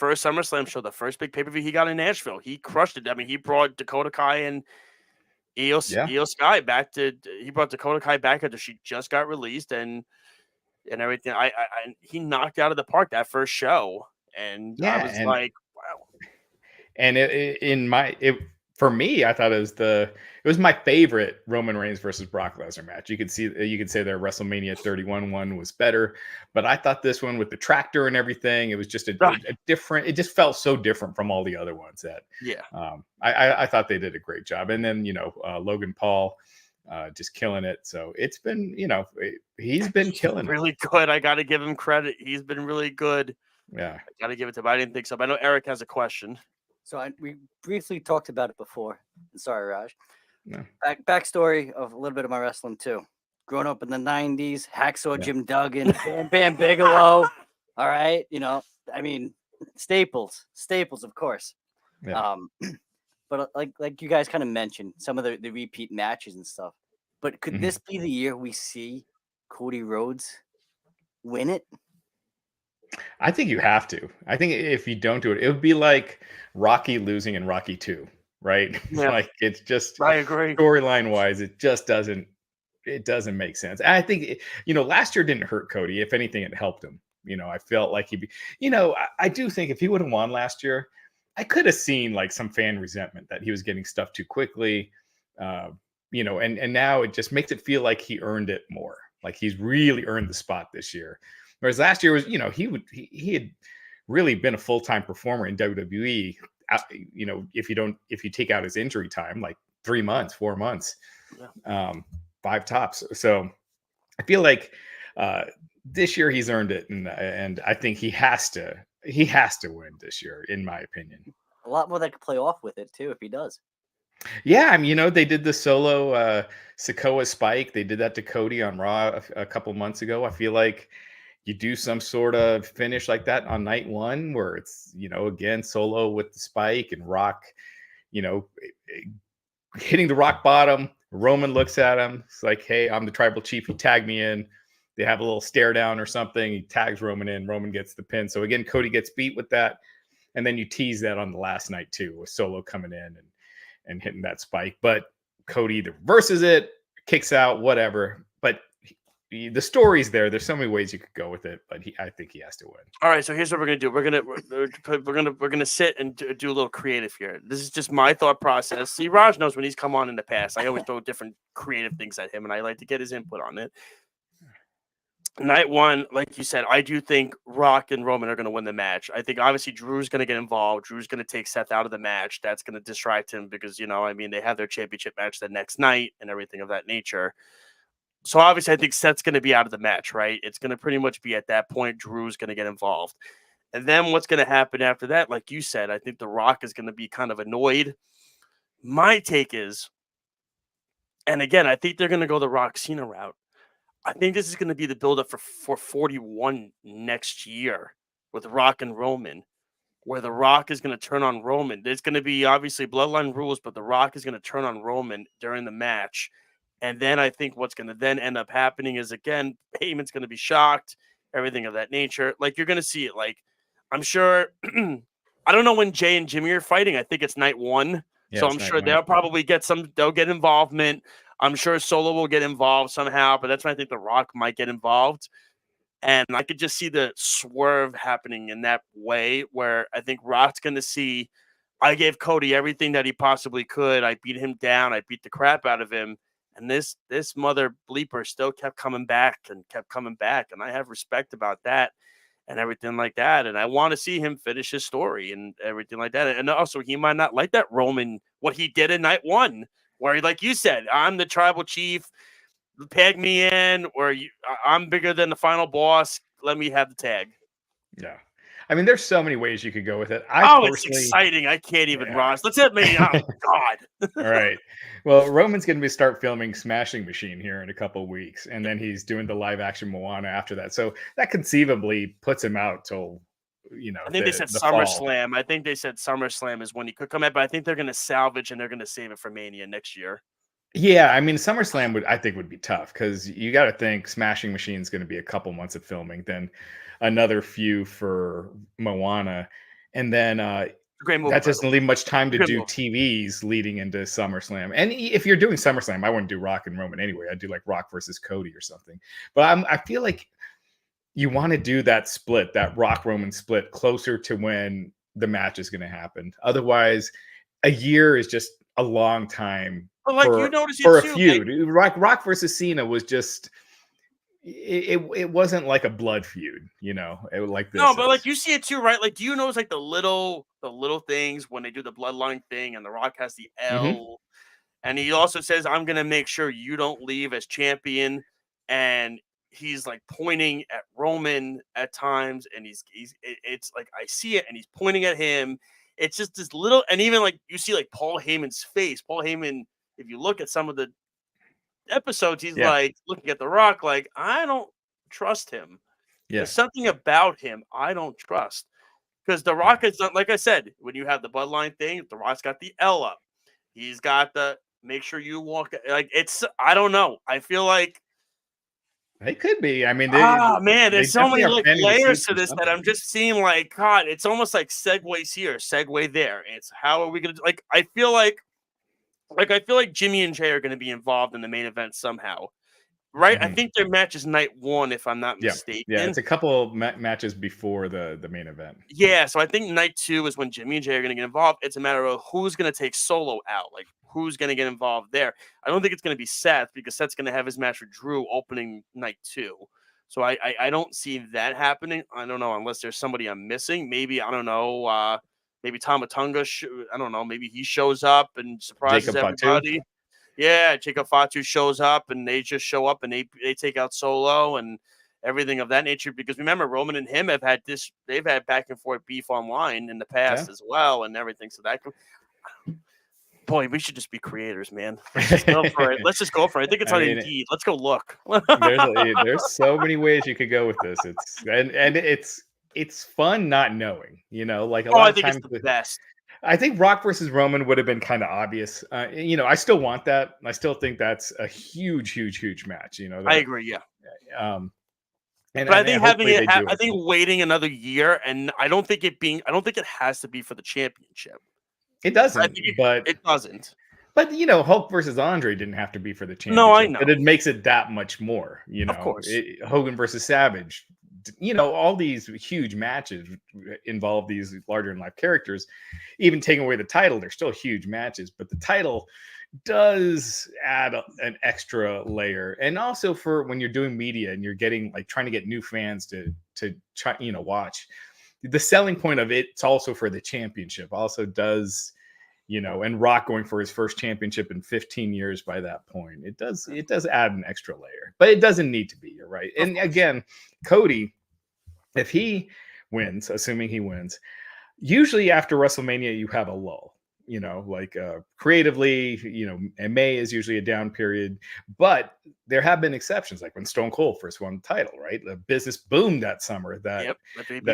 first big pay-per-view he got in Nashville, he crushed it. I mean, he brought Dakota Kai and Io Sky back he brought Dakota Kai back after she just got released and everything. He knocked out of the park that first show, and I was like, wow. And for me, I thought it was my favorite Roman Reigns versus Brock Lesnar match. You could say their WrestleMania 31 one was better, but I thought this one with the tractor and everything, it was just a different. It just felt so different from all the other ones that. Yeah. I thought they did a great job, and then Logan Paul. Just killing it. So it's been, he's been killing really good. I got to give him credit. He's been really good. Yeah. I got to give it to him. I didn't think so. But I know Eric has a question. So we briefly talked about it before. Sorry, Raj. No. Backstory of a little bit of my wrestling too. Growing up in the 90s, Hacksaw Jim Duggan, Bam Bam Bigelow. All right. I mean, staples, of course. Yeah. But like you guys kind of mentioned, some of the repeat matches and stuff. But could this be the year we see Cody Rhodes win it? I think you have to. I think if you don't do it, it would be like Rocky losing in Rocky 2, right? Yeah. Like it's just, I agree. Storyline wise, it just doesn't make sense. And I think, last year didn't hurt Cody. If anything, it helped him. I felt like I do think if he would have won last year, I could have seen like some fan resentment that he was getting stuff too quickly. And now it just makes it feel like he earned it more. Like he's really earned the spot this year. Whereas last year was, he had really been a full-time performer in WWE. If you take out his injury time, like 3 months, 4 months, 5 tops. So I feel like this year he's earned it, and I think he has to win this year, in my opinion. A lot more that could play off with it too if he does. Yeah, I mean, they did the solo Sikoa Spike. They did that to Cody on Raw a couple months ago. I feel like you do some sort of finish like that on night one where it's, again, solo with the spike and Rock, hitting the rock bottom. Roman looks at him. It's like, hey, I'm the tribal chief. He tagged me in. They have a little stare down or something. He tags Roman in. Roman gets the pin. So again, Cody gets beat with that. And then you tease that on the last night too, with Solo coming in and hitting that spike. But Cody either reverses it, kicks out, whatever. But the story's there. There's so many ways you could go with it, but I think he has to win. All right, so here's what we're gonna do. We're gonna sit and do a little creative here. This is just my thought process. See, Raj knows when he's come on in the past. I always throw different creative things at him, and I like to get his input on it. Night one, like you said, I do think Rock and Roman are going to win the match. I think obviously Drew's going to get involved. Drew's going to take Seth out of the match. That's going to distract him because, they have their championship match the next night and everything of that nature. So obviously I think Seth's going to be out of the match, right? It's going to pretty much be at that point, Drew's going to get involved. And then what's going to happen after that, like you said, I think The Rock is going to be kind of annoyed. My take is, and again, I think they're going to go the Rock Cena route. I think this is going to be the buildup for 41 next year with Rock and Roman, where The Rock is going to turn on Roman. There's going to be obviously bloodline rules, but The Rock is going to turn on Roman during the match. And then I think what's going to then end up happening is, again, Heyman's going to be shocked, everything of that nature. Like, you're going to see it. Like, I'm sure, I don't know when Jay and Jimmy are fighting. I think it's night one. Yeah, so I'm sure they'll probably they'll get involvement. I'm sure Solo will get involved somehow, but that's when I think The Rock might get involved. And I could just see the swerve happening in that way where I think Rock's going to see, I gave Cody everything that he possibly could. I beat him down. I beat the crap out of him. And this mother bleeper still kept coming back. And I have respect about that and everything like that. And I want to see him finish his story and everything like that. And also, he might not like that Roman, what he did in night one. Where, like you said, I'm the tribal chief, tag me in, or I'm bigger than the final boss. Let me have the tag. Yeah. I mean, there's so many ways you could go with it. It's exciting. I can't even, Ross. Let's hit me. Oh, God. All right. Well, Roman's going to start filming Smashing Machine here in a couple of weeks, and then he's doing the live action Moana after that. So that conceivably puts him out till, I think they said SummerSlam. I think they said SummerSlam is when he could come out, but I think they're going to salvage and they're going to save it for Mania next year. Yeah, I mean, SummerSlam I think would be tough because you got to think Smashing Machine's going to be a couple months of filming, then another few for Moana, and then Great move. that doesn't leave much time to Good do move. TVs leading into SummerSlam. And if you're doing SummerSlam, I wouldn't do Rock and Roman anyway. I'd do like Rock versus Cody or something. But I feel like you want to do that split, that Rock Roman split, closer to when the match is going to happen. Otherwise, a year is just a long time But like you for notice a it too, feud. Rock versus Cena was just it wasn't like a blood feud, like this. No, but like is. you see it too, right? Like, do you notice like the little things when they do the bloodline thing and the Rock has the Mhm. L, and he also says, "I'm gonna make sure you don't leave as champion," and he's like pointing at Roman at times, and it's like I see it, and he's pointing at him. It's just this little, and even like you see like Paul Heyman's face. Paul Heyman, if you look at some of the episodes, he's Yeah. like looking at the Rock, like I don't trust him. Yeah. There's something about him I don't trust. Because The Rock is not, like I said, when you have the bloodline thing, The Rock's got the L up. He's got the make sure you walk like it's I don't know. I feel like They could be. I mean, man, they there's so definitely many are like planting the layers seeds to for this that something. I'm just seeing like God, it's almost like segues here, segue there. It's how are we gonna like I feel like Jimmy and Jay are gonna be involved in the main event somehow. Right? I Mhm. think their match is night one, if I'm not Yeah. Yeah. mistaken. It's a couple matches before the main event. Yeah, so I think night two is when Jimmy and Jay are going to get involved. It's a matter of who's going to take Solo out, like who's going to get involved there. I don't think it's going to be Seth because Seth's going to have his match with Drew opening night two. So I don't see that happening. I don't know unless there's somebody I'm missing. Maybe I don't know. Maybe Tamatonga. I don't know. Maybe he shows up and surprises Jacob Fatu. everybody. Yeah, Jacob Fatu shows up and they just show up and they take out Solo and everything of that nature. Because remember, Roman and him they've had back and forth beef online in the past Yeah. as well and everything. So boy, we should just be creators, man. Let's just go for it. Let's just go for it. I think it's I on mean, Indeed. Let's go look. there's so many ways you could go with this. It's fun not knowing, like a Oh, lot I of think it's times the best. I think Rock versus Roman would have been kind of obvious. I still want that. I still think that's a huge, huge, huge match. I agree. Yeah. And But I think having hopefully it, they do I it. think waiting another year, and I don't think it has to be for the championship. It I doesn't, think but it doesn't. Hulk versus Andre didn't have to be for the No, I championship. know. But it makes it that much more. Of course. Hogan versus Savage. All these huge matches involve these larger than life characters. Even taking away the title, they're still huge matches, but the title does add an extra layer. And also for when you're doing media and you're getting like trying to get new fans to try, watch, the selling point of it's also for the championship also does, and Rock going for his first championship in 15 years by that point, it does add an extra layer, but it doesn't need to be. You're right. And again, Cody, if he wins, assuming he wins, usually after WrestleMania, you have a lull, creatively, and May is usually a down period, but there have been exceptions, like when Stone Cold first won the title, right? The business boomed that summer, that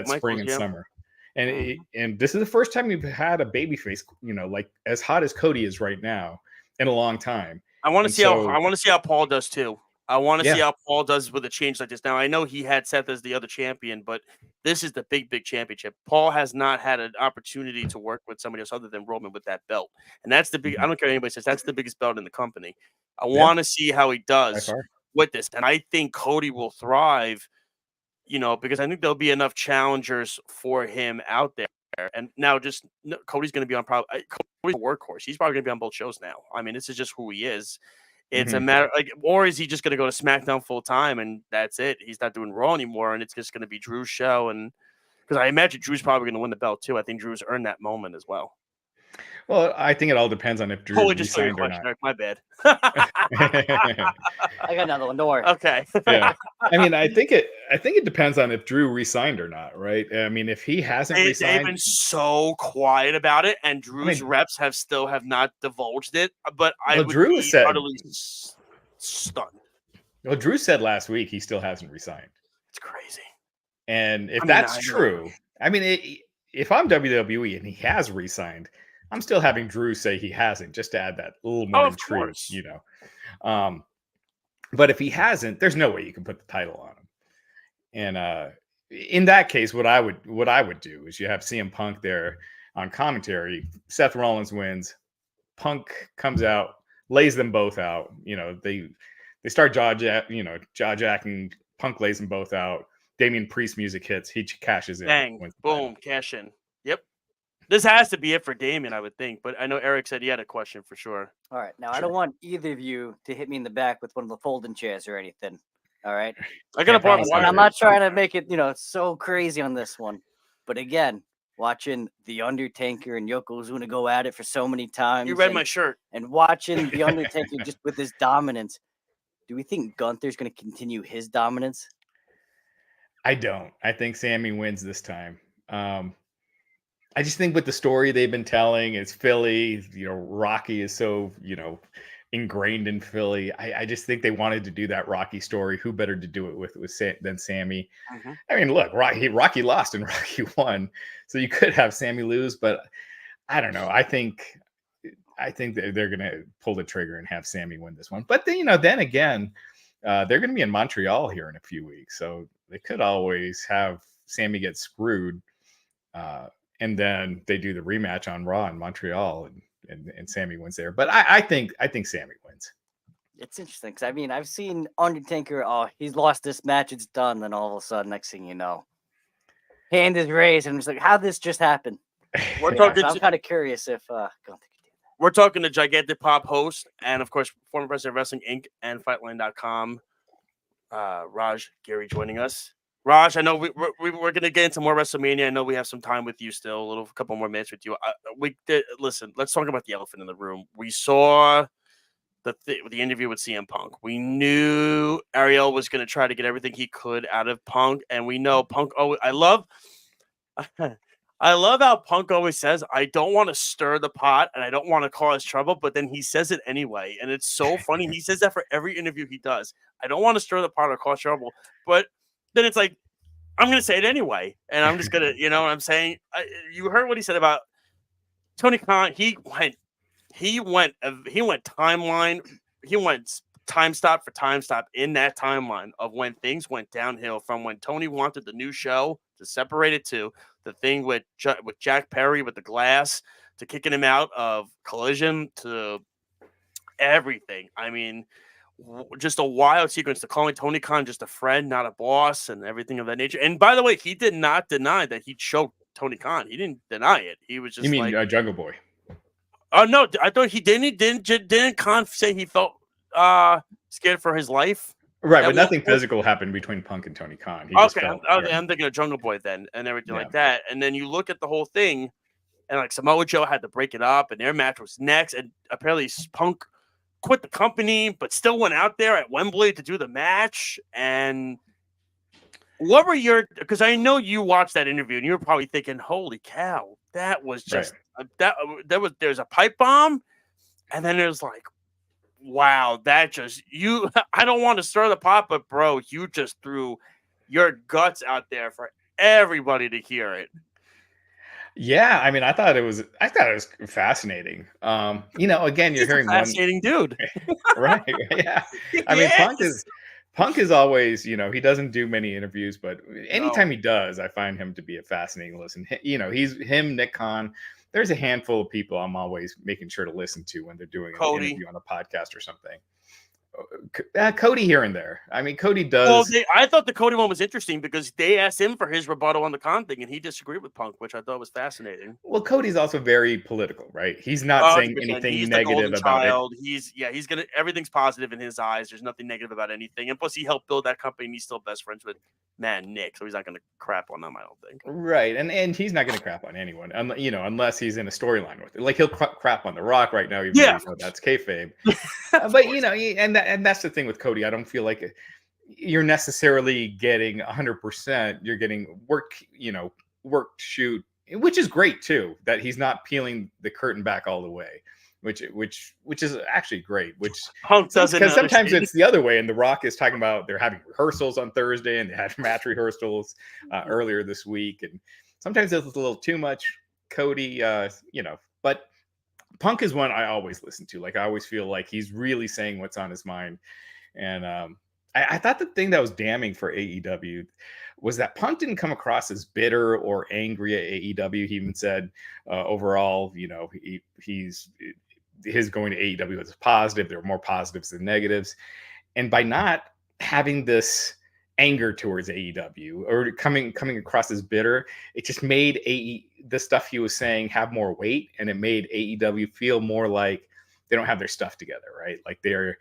spring and summer. And this is the first time you've had a babyface, like as hot as Cody is right now in a long time. I want to see how Paul does too. I want to see how Paul does with a change like this. Now I know he had Seth as the other champion, but this is the big championship. Paul has not had an opportunity to work with somebody else other than Roman with that belt, and that's the big. I don't care what anybody says. That's the biggest belt in the company. I want to see how he does with this, and I think Cody will thrive. Because I think there'll be enough challengers for him out there. And now Cody's going to be on Cody's a workhorse. He's probably going to be on both shows now. I mean, this is just who he is. It's a matter or is he just going to go to SmackDown full time and that's it? He's not doing Raw anymore, and it's just going to be Drew's show. And because I imagine Drew's probably going to win the belt too. I think Drew's earned that moment as well. Well, I think it all depends on if Drew resigned or not. My bad. I got another one. Don't worry. Okay. Yeah. I mean, I think it depends on if Drew resigned or not, right? I mean, if he hasn't resigned, they've been so quiet about it, and Drew's reps have not divulged it. But Drew said utterly stunned. Well, Drew said last week he still hasn't resigned. It's crazy. And if that's true, I mean, if I'm WWE and he has resigned, I'm still having Drew say he hasn't, just to add that little Oh, more of intrigue, course. you know. But if he hasn't, there's no way you can put the title on him. And in that case, what I would do is you have CM Punk there on commentary. Seth Rollins wins. Punk comes out, lays them both out. You know, they start jaw jacking. Punk lays them both out. Damian Priest music hits. He cashes in. Bang, wins the title. boom, cash in. Yep. This has to be it for Damien, I would think. But I know Eric said he had a question for sure. All right. Now, I don't want either of you to hit me in the back with one of the folding chairs or anything. All right. I got to borrow promise one. And I'm not trying to make it, so crazy on this one. But again, watching The Undertaker and Yokozuna go at it for so many times. You read my shirt. And watching The Undertaker just with his dominance. Do we think Gunther's going to continue his dominance? I don't. I think Sammy wins this time. I just think with the story they've been telling, it's Philly. Rocky is so ingrained in Philly. I just think they wanted to do that Rocky story. Who better to do it with than Sammy? Mm-hmm. I mean, look, Rocky lost and Rocky won, so you could have Sammy lose, but I don't know. I think that they're gonna pull the trigger and have Sammy win this one. But then again, they're gonna be in Montreal here in a few weeks, so they could always have Sammy get screwed. And then they do the rematch on Raw in Montreal, and Sammy wins there. But I think Sammy wins. It's interesting because I've seen Undertaker. Oh, he's lost this match. It's done. Then all of a sudden, next thing you know, hand is raised, and it's like, how'd this just happen? We're So talking. I'm kind of curious if Gunther could do that. We're talking to Gigantic Pop host and of course former president of Wrestling Inc. and Fightline.com. Raj Gary joining us. Raj, I know we're going to get into more WrestleMania. I know we have some time with you still, a couple more minutes with you. Listen, let's talk about the elephant in the room. We saw the interview with CM Punk. We knew Ariel was going to try to get everything he could out of Punk, and we know Punk. Oh, I love how Punk always says, "I don't want to stir the pot and I don't want to cause trouble," but then he says it anyway, and it's so funny. He says that for every interview he does. I don't want to stir the pot or cause trouble, but then it's like, I'm going to say it anyway. And I'm just going to, what I'm saying? You heard what he said about Tony Khan. He went timeline. He went time stop for time stop in that timeline of when things went downhill from when Tony wanted the new show to separate it to the thing with Jack Perry with the glass to kicking him out of Collision to everything. I mean, just a wild sequence to calling Tony Khan just a friend, not a boss, and everything of that nature. And by the way, he did not deny that he choked Tony Khan. He didn't deny it. He was just Jungle Boy? Oh no, I thought he didn't. Didn't Khan say he felt scared for his life? Right, but nothing physical happened between Punk and Tony Khan. He just felt, I'm thinking of Jungle Boy then, and everything like that. And then you look at the whole thing, and like Samoa Joe had to break it up, and their match was next, and apparently Punk quit the company, but still went out there at Wembley to do the match. And what were because I know you watched that interview and you were probably thinking, holy cow, that was just there's a pipe bomb. And then it was like, wow, that just I don't want to stir the pot, but bro, you just threw your guts out there for everybody to hear it. Yeah, I mean, I thought it was fascinating. Again, you're hearing fascinating dude, right? Yeah, I mean, Punk is always, he doesn't do many interviews, but anytime he does, I find him to be a fascinating listen. He's Nick Khan. There's a handful of people I'm always making sure to listen to when they're doing an interview on a podcast or something. Cody here and there. I mean, Cody does. Well, I thought the Cody one was interesting because they asked him for his rebuttal on the Khan thing, and he disagreed with Punk, which I thought was fascinating. Well, Cody's also very political, right? He's not saying anything negative about it. He's gonna everything's positive in his eyes. There's nothing negative about anything, and plus he helped build that company, and he's still best friends with Nick, so he's not gonna crap on them. I don't think. Right, and he's not gonna crap on anyone, unless he's in a storyline with it. Like he'll crap on The Rock right now, even though that's kayfabe. But and that's the thing with Cody. I don't feel like you're necessarily getting 100%. You're getting work shoot, which is great too. That he's not peeling the curtain back all the way, which is actually great. Which Punk doesn't, because sometimes it's the other way. And The Rock is talking about they're having rehearsals on Thursday, and they had match rehearsals earlier this week, and sometimes it's a little too much. Cody, but Punk is one I always listen to. Like I always feel like he's really saying what's on his mind. And I thought the thing that was damning for AEW was that Punk didn't come across as bitter or angry at AEW. He even said overall, you know, he's his going to AEW was positive. There were more positives than negatives. And by not having this anger towards AEW or coming across as bitter, it just made the stuff he was saying have more weight, and it made AEW feel more like they don't have their stuff together, right? Like they're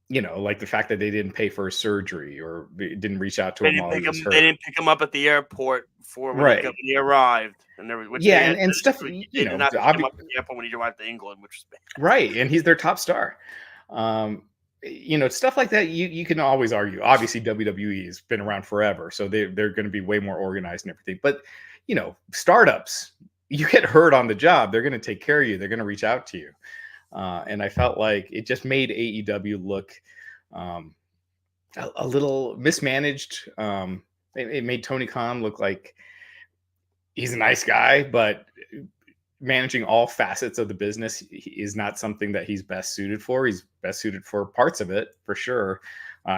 you know, like the fact that they didn't pay for a surgery or didn't reach out to him while he was hurt. They didn't pick him up at the airport for when he arrived, and which yeah, and stuff. You know, not pick him up at the airport when he arrived to England, which was bad. Right, and he's their top star. You know, stuff like that. You can always argue. Obviously, WWE has been around forever, so they're going to be way more organized and everything. But you know, startups, you get hurt on the job, they're going to take care of you. They're going to reach out to you. And I felt like it just made AEW look a little mismanaged. It made Tony Khan look like he's a nice guy, but managing all facets of the business is not something that he's best suited for. He's best suited for parts of it, for sure.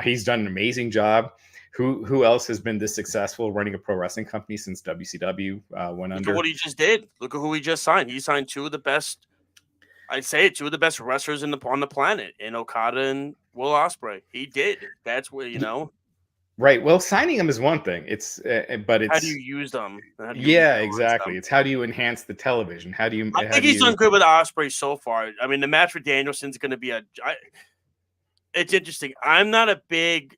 He's done an amazing job. Who else has been this successful running a pro wrestling company since WCW went under? Look at what he just did. Look at who he just signed. He signed two of the best. I'd say two of the best wrestlers on the planet, in Okada and Will Ospreay. He did. That's what, you know. Right. Well, signing them is one thing. But it's how do you use them? Yeah, exactly. It's how do you enhance the television? How do you? I think he's done good with Ospreay so far. I mean, the match with Danielson's going to be it's interesting. I'm not a big.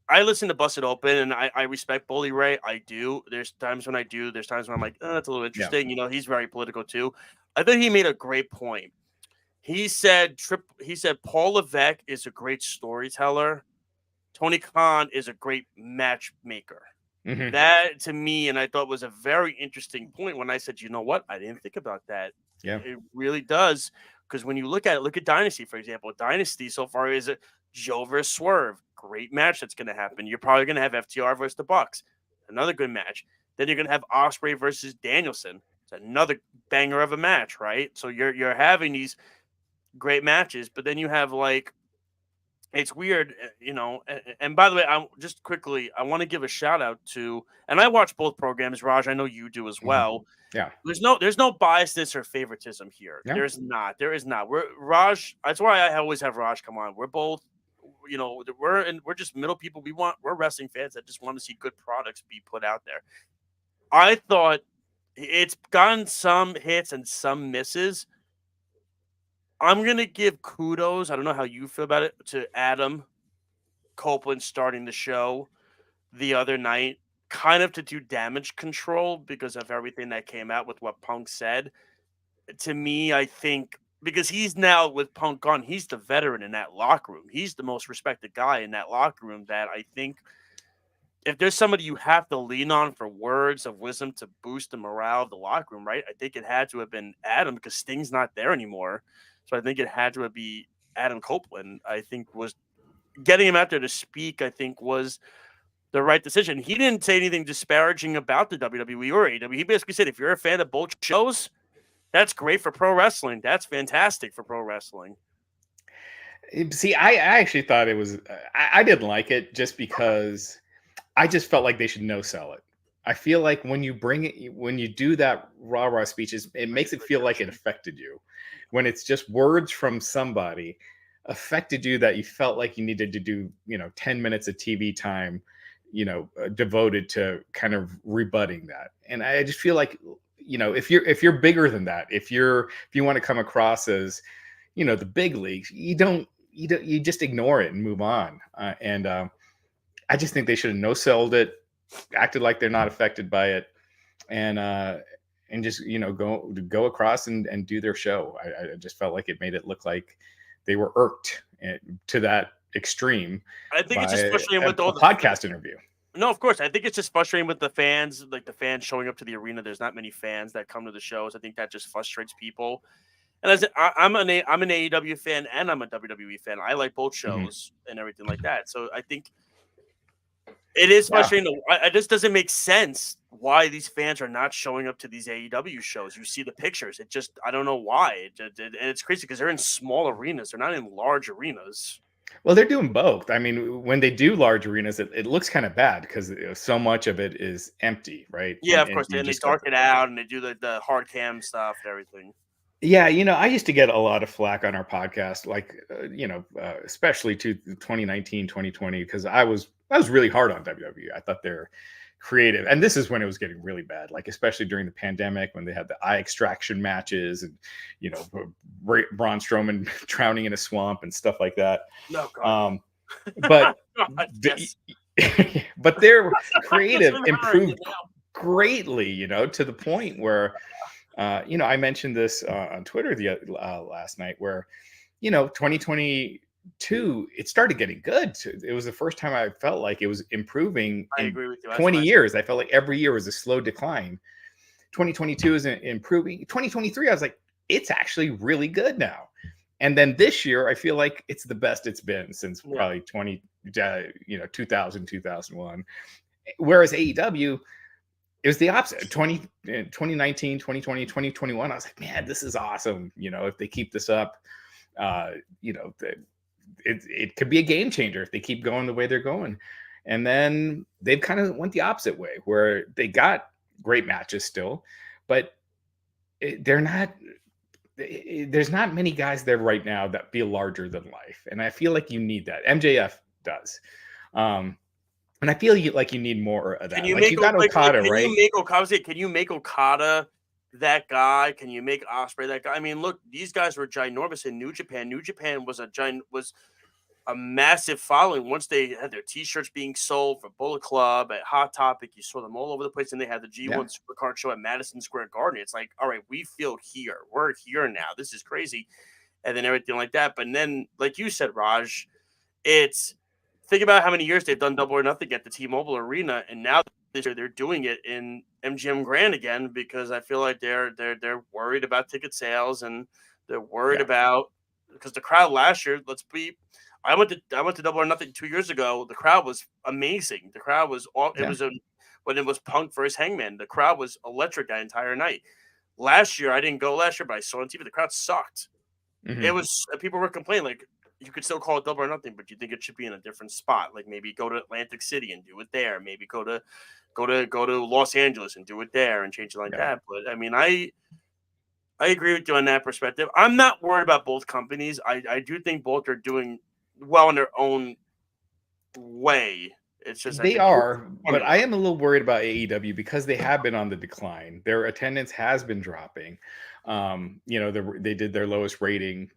I listen to Busted Open, and I respect Bully Ray. I do. There's times when I do. There's times when I'm like, oh, that's a little interesting. Yeah. You know, he's very political too. I think he made a great point. He said Paul Levesque is a great storyteller. Tony Khan is a great matchmaker. Mm-hmm. That to me, and I thought was a very interesting point when I said, you know what? I didn't think about that. Yeah, it really does. Because when you look at it, look at Dynasty, for example. Dynasty so far is a Joe versus Swerve. Great match that's going to happen. You're probably going to have FTR versus the Bucks. Another good match. Then you're going to have Ospreay versus Danielson. It's another banger of a match, right? So you're having these great matches, but then you have like, it's weird, you know. And by the way, I want to give a shout out to, and I watch both programs, Raj. I know you do as well. Yeah. There's no biasness or favoritism here. Yeah. There is not. Raj. That's why I always have Raj come on. We're both, you know, we're just middle people. We're wrestling fans that just want to see good products be put out there. I thought it's gotten some hits and some misses. I'm going to give kudos, I don't know how you feel about it, to Adam Copeland starting the show the other night, kind of to do damage control because of everything that came out with what Punk said. To me, I think, because he's now, with Punk gone, he's the veteran in that locker room. He's the most respected guy in that locker room that I think if there's somebody you have to lean on for words of wisdom to boost the morale of the locker room, right? I think it had to have been Adam because Sting's not there anymore. So I think it had to be Adam Copeland. I think was getting him out there to speak, I think, was the right decision. He didn't say anything disparaging about the WWE or AEW. He basically said, if you're a fan of both shows, that's great for pro wrestling. That's fantastic for pro wrestling. See, I actually thought it was, I didn't like it just because I just felt like they should no-sell it. I feel like when you do that rah-rah speeches, it makes it feel like it affected you. When it's just words from somebody affected you that you felt like you needed to do, 10 minutes of TV time, devoted to kind of rebutting that. And I just feel like, if you're bigger than that, if you want to come across as, the big leagues, you just ignore it and move on. I just think they should have no-sold it, acted like they're not affected by it, and just go across and do their show. I just felt like it made it look like they were irked to that extreme. I think it's just frustrating with all the podcast interview. No, of course. I think it's just frustrating with the fans, like the fans showing up to the arena. There's not many fans that come to the shows. I think that just frustrates people. And I'm an AEW fan and I'm a WWE fan. I like both shows and everything like that. So I think It is Yeah. frustrating. It just doesn't make sense why these fans are not showing up to these AEW shows. You see the pictures. It just, I don't know why. And it's crazy because they're in small arenas. They're not in large arenas. Well, they're doing both. I mean, when they do large arenas, it looks kind of bad because so much of it is empty, right? Yeah, of And course. you And they just got dark it out and they do the hard cam stuff and everything. Yeah, I used to get a lot of flack on our podcast, like, especially to 2019, 2020, because I was really hard on WWE. I thought they're creative. And this is when it was getting really bad, like, especially during the pandemic when they had the eye extraction matches and, Braun Strowman drowning in a swamp and stuff like that. No, God. But, Yes. but their creative Just remembering improved it now. greatly, to the point where, I mentioned this on Twitter last night where, 2022, it started getting good. It was the first time I felt like it was improving I in agree with you. 20 years. I felt like every year was a slow decline. 2022 is improving. 2023, I was like, it's actually really good now. And then this year, I feel like it's the best it's been since probably 2000, 2001. Whereas AEW, it was the opposite. 2019, 2020, 2021. I was like, man, this is awesome. If they keep this up, it could be a game changer if they keep going the way they're going. And then they've kind of went the opposite way where they got great matches still, but there's not many guys there right now that feel larger than life. And I feel like you need that. MJF does. And I feel like you need more of that. Can you like you got Okada, right? Can you make Okada that guy? Can you make Ospreay that guy? I mean, look, these guys were ginormous in New Japan. New Japan was a massive following once they had their T-shirts being sold for Bullet Club at Hot Topic. You saw them all over the place, and they had the G1 Supercard show at Madison Square Garden. It's like, all right, we feel here. We're here now. This is crazy, and then everything like that. But then, like you said, Raj, it's. Think about how many years they've done Double or Nothing at the T-Mobile Arena, and now this year they're doing it in MGM Grand again because I feel like they're worried about ticket sales and they're worried about because the crowd last year. I went to Double or Nothing 2 years ago. The crowd was amazing. The crowd was all it was when it was Punk versus Hangman. The crowd was electric that entire night. Last year I didn't go last year, but I saw on TV the crowd sucked. Mm-hmm. It was people were complaining like. You could still call it Double or Nothing, but you think it should be in a different spot. Like maybe go to Atlantic City and do it there. Maybe go to Los Angeles and do it there and change it like that. But I mean, I agree with you on that perspective. I'm not worried about both companies. I do think both are doing well in their own way. It's just they are, but I am a little worried about AEW because they have been on the decline. Their attendance has been dropping. They did their lowest rating.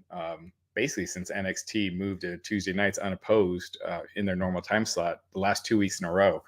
Basically since NXT moved to Tuesday nights unopposed in their normal time slot the last 2 weeks in a row.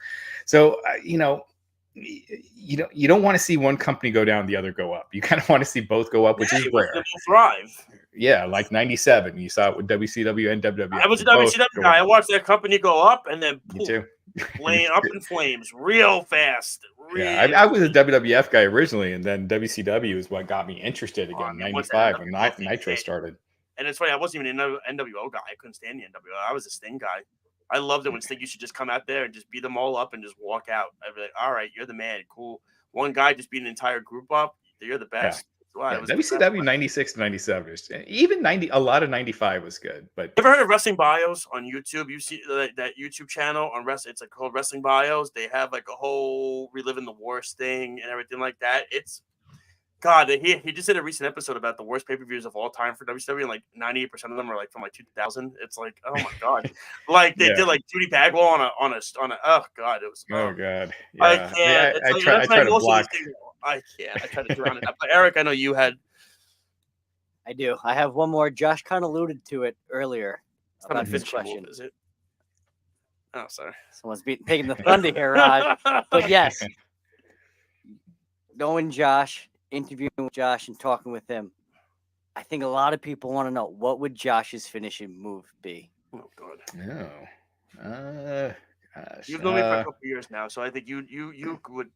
So, you don't want to see one company go down, the other go up. You kind of want to see both go up, which is rare. Thrive. Yeah, like 97. You saw it with WCW and WWE. I was a WCW guy. I watched that company go up and then Me too. Up in flames real fast. Yeah, I was a WWF guy originally, and then WCW is what got me interested again. 95 when Nitro started. And it's funny, I wasn't even an NWO guy. I couldn't stand the NWO. I was a Sting guy. I loved it when Sting used to just come out there and just beat them all up and just walk out. I'd be like, all right, you're the man. Cool. One guy just beat an entire group up. You're the best. Yeah. WCW 96 to 97. Even a lot of 95 was good. But ever heard of Wrestling Bios on YouTube? You see that YouTube channel on Wrestling. It's called Wrestling Bios. They have like a whole reliving the worst thing and everything like that. It's God, he just did a recent episode about the worst pay-per-views of all time for WCW, and like 98% of them are like from like 2000. It's like, oh my God, like they did like Judy Bagwell on a oh God, it was oh God, yeah. I can't. I try to block. I can't. I try to drown it up. But Eric, I know you had. I do. I have one more. Josh kind of alluded to it earlier about this question. Move, is it? Oh, sorry. Someone's taking the thunder here, Raj. But yes, knowing Josh. Interviewing with Josh and talking with him, I think a lot of people want to know what would Josh's finishing move be. Oh God! No, gosh. You've known me for a couple years now, so I think you would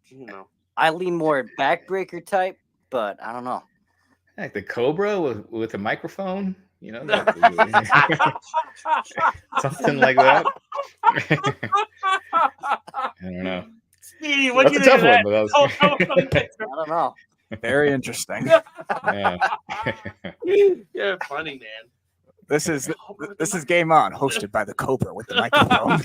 I lean more backbreaker type, but I don't know. Like the Cobra with a microphone, something like that. I don't know. Speedy, what That's do a you think tough of one, that? but that was I don't know. Very interesting. yeah. You're funny, man. This is Game On, hosted by the Cobra with the microphone.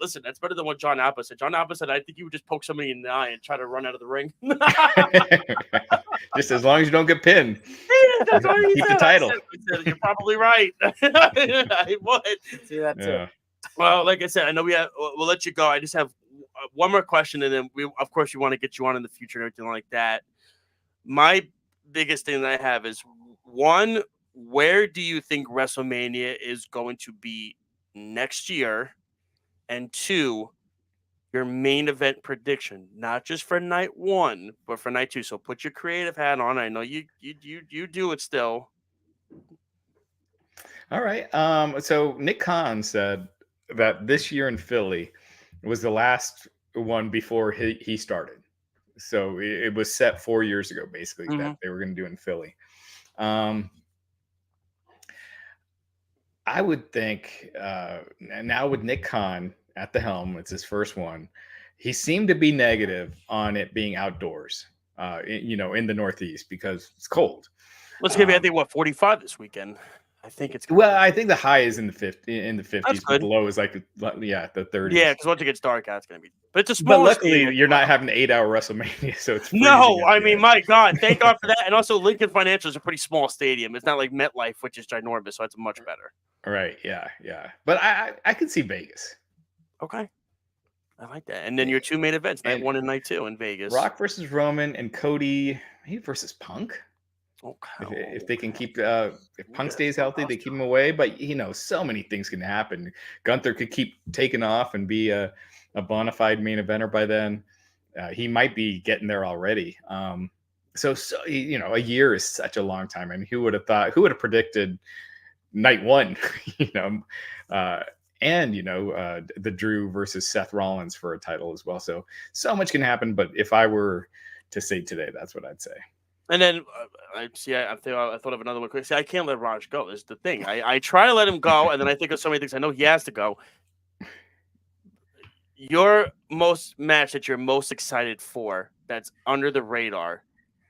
Listen, that's better than what John Appa said. John Appa said, I think you would just poke somebody in the eye and try to run out of the ring. Just as long as you don't get pinned. Yeah, that's what he Keep said. the title. I said, you're probably right. I would. See that too. Yeah. Well, like I said, I know we'll let you go. I just have one more question, and then of course, we want to get you on in the future and everything like that. My biggest thing that I have is, one, where do you think WrestleMania is going to be next year? And two, your main event prediction, not just for night one, but for night two. So put your creative hat on. I know you do it still. All right. So Nick Khan said that this year in Philly was the last one before he started. So it was set 4 years ago, basically, that they were going to do in Philly. I would think now with Nick Khan at the helm, it's his first one. He seemed to be negative on it being outdoors, in the Northeast because it's cold. Let's give you, I think, 45 this weekend. I think it's I think the high is in the 50s, That's but good. the low is like the 30s. Yeah, because once it gets dark out, it's gonna be. But it's a But small. luckily, you're not having an 8-hour WrestleMania, so it's No, freezing at I the mean, end. my God, thank God for that. And also, Lincoln Financial is a pretty small stadium. It's not like MetLife, which is ginormous, so it's much better. Right? Yeah. But I could see Vegas. Okay, I like that. And then your two main events, night And one and night two in Vegas. Rock versus Roman and Cody maybe versus Punk. Okay. If they can keep if Punk stays healthy, they keep him away. But so many things can happen. Gunther could keep taking off and be a bona fide main eventer by then. He might be getting there already. So a year is such a long time. I mean, who would have thought? Who would have predicted night one? The Drew versus Seth Rollins for a title as well. So much can happen. But if I were to say today, that's what I'd say. And then I thought of another one quick. See, I can't let Raj go. This is the thing. I try to let him go, and then I think of so many things. I know he has to go. Your match that you're most excited for, that's under the radar,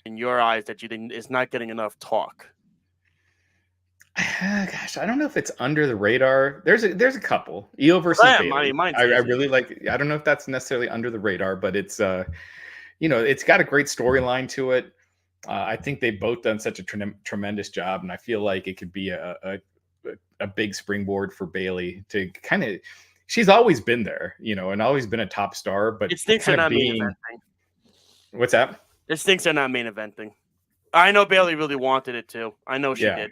in your eyes, that you think is not getting enough talk. Gosh, I don't know if it's under the radar. There's a couple. Io versus Bayley. I really like. I don't know if that's necessarily under the radar, but it's it's got a great storyline to it. I think they've both done such a tremendous job, and I feel like it could be a big springboard for Bayley to kind of. She's always been there, and always been a top star, but it stinks they're not main eventing. What's that? It stinks they're not main eventing. I know Bayley really wanted it too. I know she did.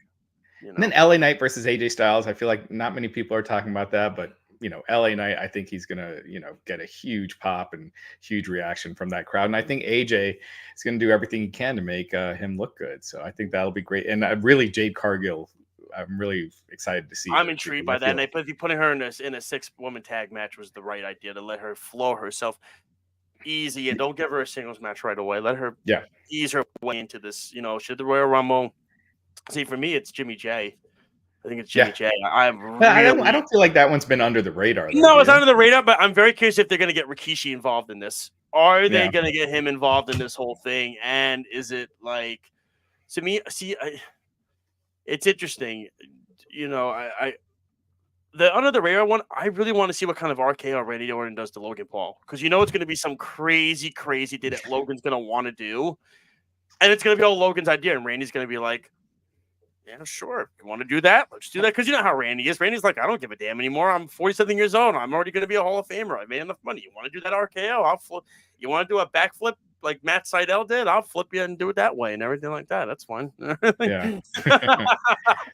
And then LA Knight versus AJ Styles. I feel like not many people are talking about that, but LA Knight, I think he's gonna, get a huge pop and huge reaction from that crowd. And I think AJ is gonna do everything he can to make him look good. So I think that'll be great. And really, Jade Cargill, I'm really excited to see. I'm intrigued by that. And I think putting her in a 6-woman tag match was the right idea, to let her flow herself easy and don't give her a singles match right away. Let her ease her way into this. She did the Royal Rumble. See, for me, it's Jimmy J. I think it's Jimmy J. I don't feel like that one's been under the radar. No, it's under the radar, but I'm very curious if they're going to get Rikishi involved in this. Are they going to get him involved in this whole thing? And is it like, to me, it's interesting. The under the radar one, I really want to see what kind of RKO Randy Orton does to Logan Paul, because it's going to be some crazy thing that Logan's going to want to do, and it's going to be all Logan's idea, and Randy's going to be like, yeah, sure. If you want to do that, let's do that. Because you know how Randy is. Randy's like, I don't give a damn anymore. I'm 47 years old. I'm already going to be a Hall of Famer. I made enough money. You want to do that RKO? I'll flip. You want to do a backflip like Matt Seidel did? I'll flip you and do it that way and everything like that. That's fine. Yeah.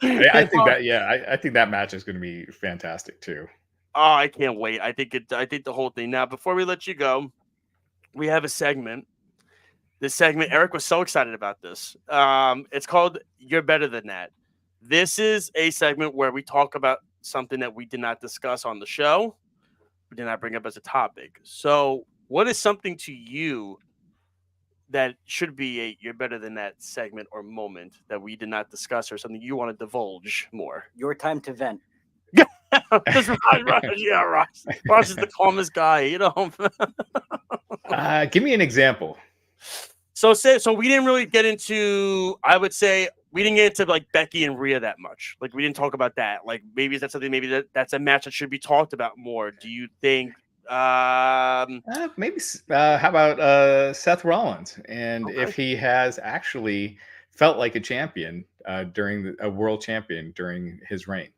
I think that. Yeah, I think that match is going to be fantastic too. Oh, I can't wait. I think the whole thing. Now, before we let you go, we have a segment. This segment, Eric was so excited about this. It's called You're Better Than That. This is a segment where we talk about something that we did not discuss on the show. We did not bring up as a topic. So what is something to you that should be a You're Better Than That segment or moment that we did not discuss, or something you want to divulge more? Your time to vent. Raj is the calmest guy, you know. Give me an example. So we didn't really get into. I would say we didn't get into like Becky and Rhea that much. Like we didn't talk about that. Like maybe that's something. Maybe that's a match that should be talked about more. Do you think? Maybe. How about Seth Rollins, and Okay. if he has actually felt like a champion during a world champion during his reign?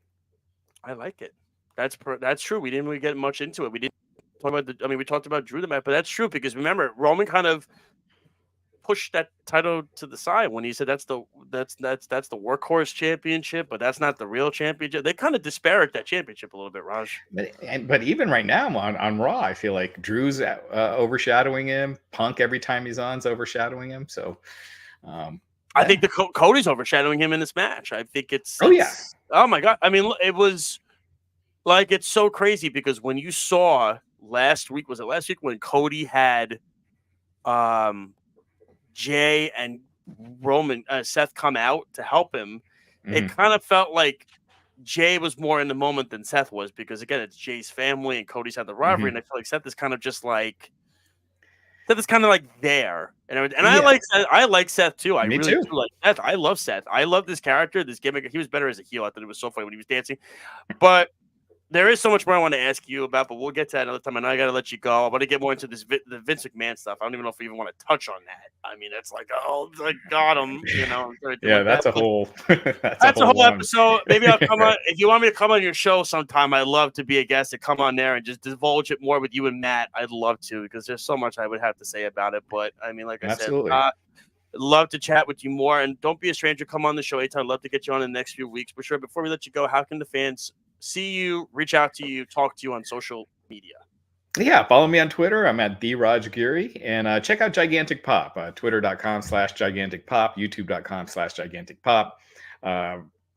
I like it. That's true. We didn't really get much into it. We didn't talk about we talked about Drew the match, but that's true because remember Roman kind of pushed that title to the side when he said that's the workhorse championship, but that's not the real championship. They kind of disparaged that championship a little bit, Raj. But even right now on Raw, I feel like Drew's overshadowing him. Punk every time he's on is overshadowing him. So I think Cody's overshadowing him in this match. I think it's yeah. Oh my god! I mean, it was like it's so crazy because when you saw last week, was it last week when Cody had Jay and Roman Seth come out to help him, it kind of felt like Jay was more in the moment than Seth was because again, it's Jay's family and Cody's had the rivalry, and I feel like Seth is kind of just like there and everything. And I like Seth too. I really do like Seth. I love Seth. I love this character, this gimmick. He was better as a heel. I thought it was so funny when he was dancing, but. There is so much more I want to ask you about, but we'll get to that another time. And I got to let you go. I want to get more into the Vince McMahon stuff. I don't even know if we even want to touch on that. I mean, it's like, oh, I got him. You know. Yeah, that's a whole. That's a whole episode. Maybe I'll come on if you want me to come on your show sometime. I'd love to be a guest and come on there and just divulge it more with you and Matt. I'd love to because there's so much I would have to say about it. But I mean, like I said, love to chat with you more. And don't be a stranger. Come on the show anytime. I'd love to get you on in the next few weeks. For sure. Before we let you go, how can the fans see you, reach out to you, talk to you on social media? Yeah, follow me on Twitter. I'm at @drajgiri, and check out Gigantic Pop, twitter.com/giganticpop, youtube.com/giganticpop.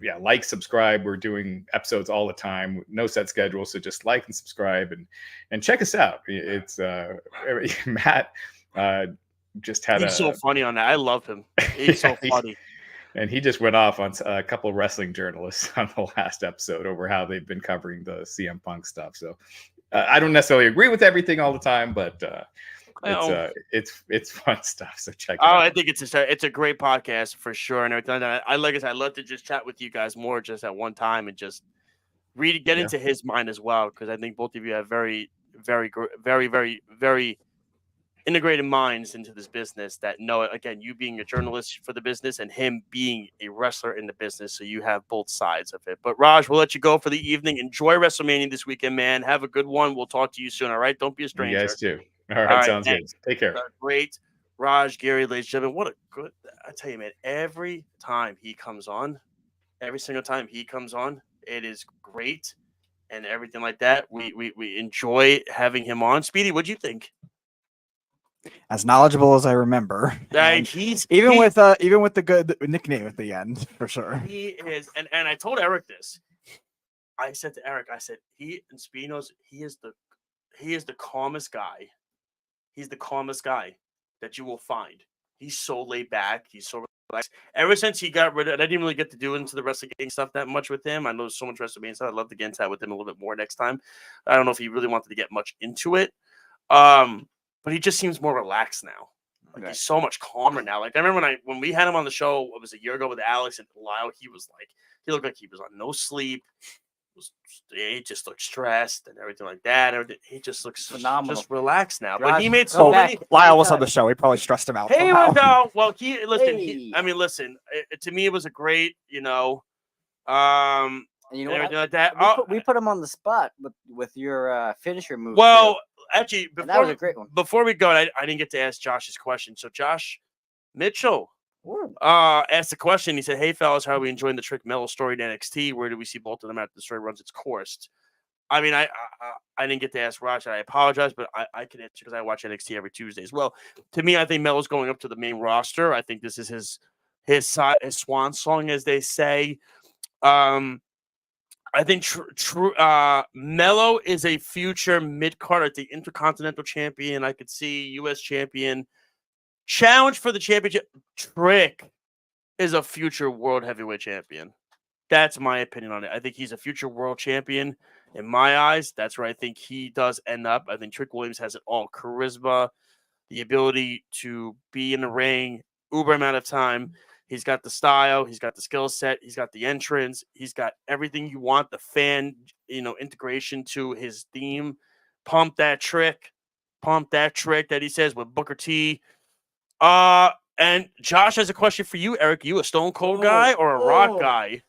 Yeah, like, subscribe. We're doing episodes all the time. No set schedule, so just like and subscribe and check us out. It's Matt just had He's so funny on that. I love him. He's so funny. And he just went off on a couple of wrestling journalists on the last episode over how they've been covering the CM Punk stuff. So I don't necessarily agree with everything all the time, but it's fun stuff. So check it out. I think it's a great podcast for sure. And everything. I like I said, I'd love to just chat with you guys more just at one time and just get into his mind as well, because I think both of you have very, very, very, very, very integrated minds into this business that know it. Again, you being a journalist for the business and him being a wrestler in the business. So you have both sides of it. But Raj, we'll let you go for the evening. Enjoy WrestleMania this weekend, man. Have a good one. We'll talk to you soon. All right. Don't be a stranger. You guys too. All right. Sounds good. Take care. Great. Raj, Gary, ladies and gentlemen, what a good, I tell you, man, every time he comes on, every single time he comes on, it is great and everything like that. We enjoy having him on. Speedy, what'd you think? As knowledgeable as I remember. He's even with the good nickname at the end, for sure. He is, and I told Eric this. I said to Eric, he and Speedy knows he is the calmest guy. He's the calmest guy that you will find. He's so laid back. He's so relaxed. Ever since he got rid of it, I didn't really get to do into the wrestling stuff that much with him. I know so much wrestling stuff. I'd love to get into that with him a little bit more next time. I don't know if he really wanted to get much into it. But he just seems more relaxed now. Like he's so much calmer now. Like I remember when we had him on the show, it was a year ago with Alex and Lyle. He looked like he was on no sleep. He just looked stressed and everything like that. He just looks phenomenal, just relaxed now. But he made so many. Lyle was on the show. He probably stressed him out. He was out. Well, listen. To me, it was a great, And you know what? Like that. We put him on the spot with your finisher move. Well. Actually, that was a great one. Before we go, I didn't get to ask Josh's question. So Josh Mitchell asked the question. He said, "Hey fellas, how are we enjoying the Trick Mello story in NXT? Where do we see both of them after the story runs its course?" I mean, I didn't get to ask Raj. I apologize, but I can answer because I watch NXT every Tuesday as well. To me, I think Mello's going up to the main roster. I think this is his swan song, as they say. I think Mello is a future mid-card, I think Intercontinental Champion. I could see U.S. Champion. Challenge for the championship. Trick is a future World Heavyweight Champion. That's my opinion on it. I think he's a future world champion. In my eyes, that's where I think he does end up. I think Trick Williams has it all: charisma, the ability to be in the ring, uber amount of time. He's got the style, he's got the skill set, he's got the entrance, he's got everything you want. The fan, integration to his theme. Pump that trick that he says with Booker T. And Josh has a question for you, Eric. You a Stone Cold guy or a Rock guy?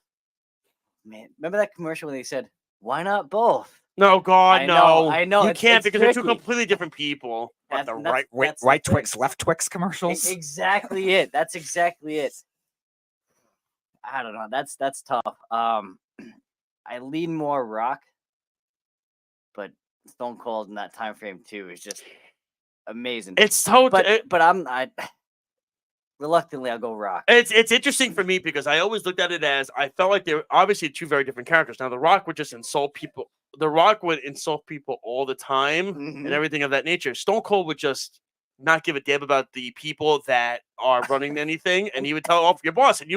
Man, remember that commercial when they said, "Why not both?" No, God, no. I know. You can't it's because they're two tricky. completely different people. What, the That's- that's the right thing. Twix, left Twix commercials? Exactly it. That's exactly it. I don't know. That's tough. I lean more Rock, but Stone Cold in that time frame too is just amazing. It's so, but I reluctantly I'll go Rock. It's interesting for me because I always looked at it as I felt like they were obviously two very different characters. Now, The Rock would just insult people. The Rock would insult people all the time and everything of that nature. Stone Cold would just not give a damn about the people that are running anything, and he would tell off your boss. And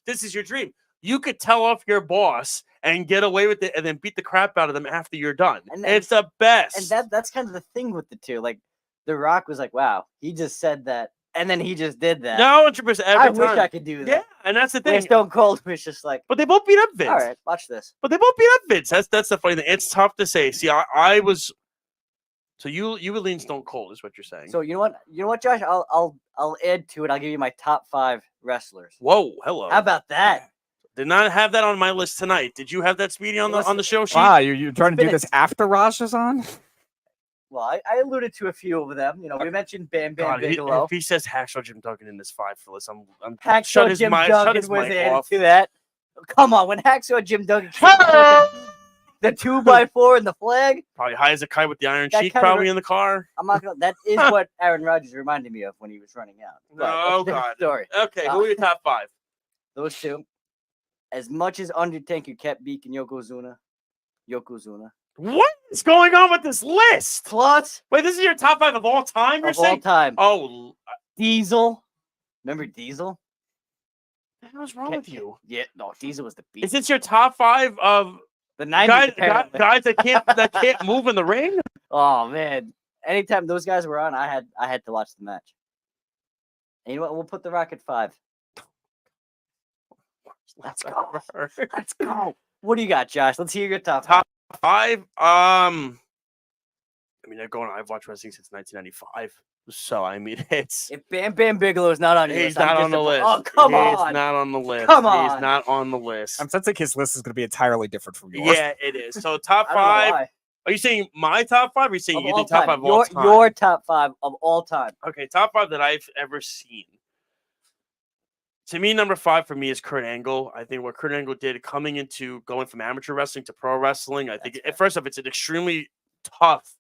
this is your dream. You could tell off your boss and get away with it, and then beat the crap out of them after you're done. And it's the best. And that's kind of the thing with the two. Like, The Rock was like, "Wow, he just said that." And then he just did that. No, 100%. I wish I could do that. Yeah, and that's the thing. Where Stone Cold was just like, but they both beat up Vince. all right, watch this. But they both beat up Vince. That's the funny thing. It's tough to say. See, I was. So you would lean Stone Cold, is what you're saying. So you know what, Josh? I'll add to it. I'll give you my top 5 wrestlers. Whoa, hello. How about that? Did not have that on my list tonight. Did you have that, Speedy, on the show sheet? Wow, you're trying to do this after Raj is on? Well, I alluded to a few of them. We mentioned Bam Bam God, Bigelow. if he says Hacksaw Jim Duggan in this 5 for this, I'm Hacksaw shut his Jim mic- Duggan shut his was mic added off. to that. Come on, when Hacksaw Jim Duggan came out with the 2x4 and the flag, Probably high as a kite with the iron That cheek, kind of probably in the car. I'm not gonna. That is what Aaron Rodgers reminded me of when he was running out. But Oh, that's a different God. Story. Okay, who are your top 5? Those two. As much as Undertaker kept beating Yokozuna. What is going on with this list? Plus, Wait, this is your top 5 of all time? You're of all saying? time, Oh, Diesel. Remember Diesel? what the hell is wrong with you? Yeah, no, Diesel was the beast. Is this your top 5 of The 90s, guys apparently. that can't move in the ring? Oh man! Anytime those guys were on, I had to watch the match. And you know what? We'll put The Rock at 5. Let's go. Let's go. What do you got, Josh? Let's hear your top 5. 5. I mean, I've watched wrestling since 1995, so I mean, it's. If Bam Bam Bigelow is not on your He's list, I'm not on the list. disappointed. Oh, come He's on. not on the list. Come He's on. not on the list. I'm sensing his list is going to be entirely different from yours. Yeah, it is. So top I don't know 5. why. Are you saying my top 5? Or are you saying Of you all think top time. 5 of all time? Your top 5 of all time. Okay, top 5 that I've ever seen. To me, number 5 for me is Kurt Angle. I think what Kurt Angle did going from amateur wrestling to pro wrestling, I think first off, it's an extremely tough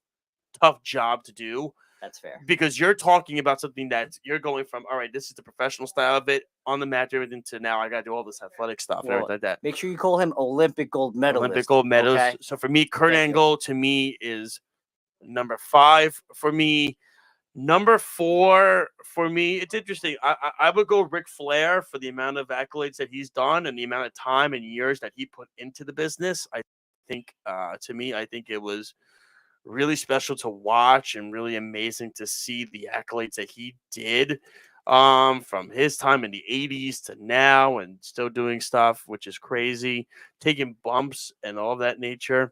job to do. That's fair. Because you're talking about something that you're going from, all right, this is the professional style of it on the mat, everything, to now I got to do all this athletic stuff and Well, everything like that. Make sure you call him Olympic gold medalist. Olympic gold medals. Okay? So for me, Kurt Thank you. Angle to me is number 5 for me. Number 4 for me, it's interesting. I would go Ric Flair for the amount of accolades that he's done and the amount of time and years that he put into the business. I think, to me, I think it was really special to watch and really amazing to see the accolades that he did from his time in the 80s to now and still doing stuff, which is crazy, taking bumps and all that nature.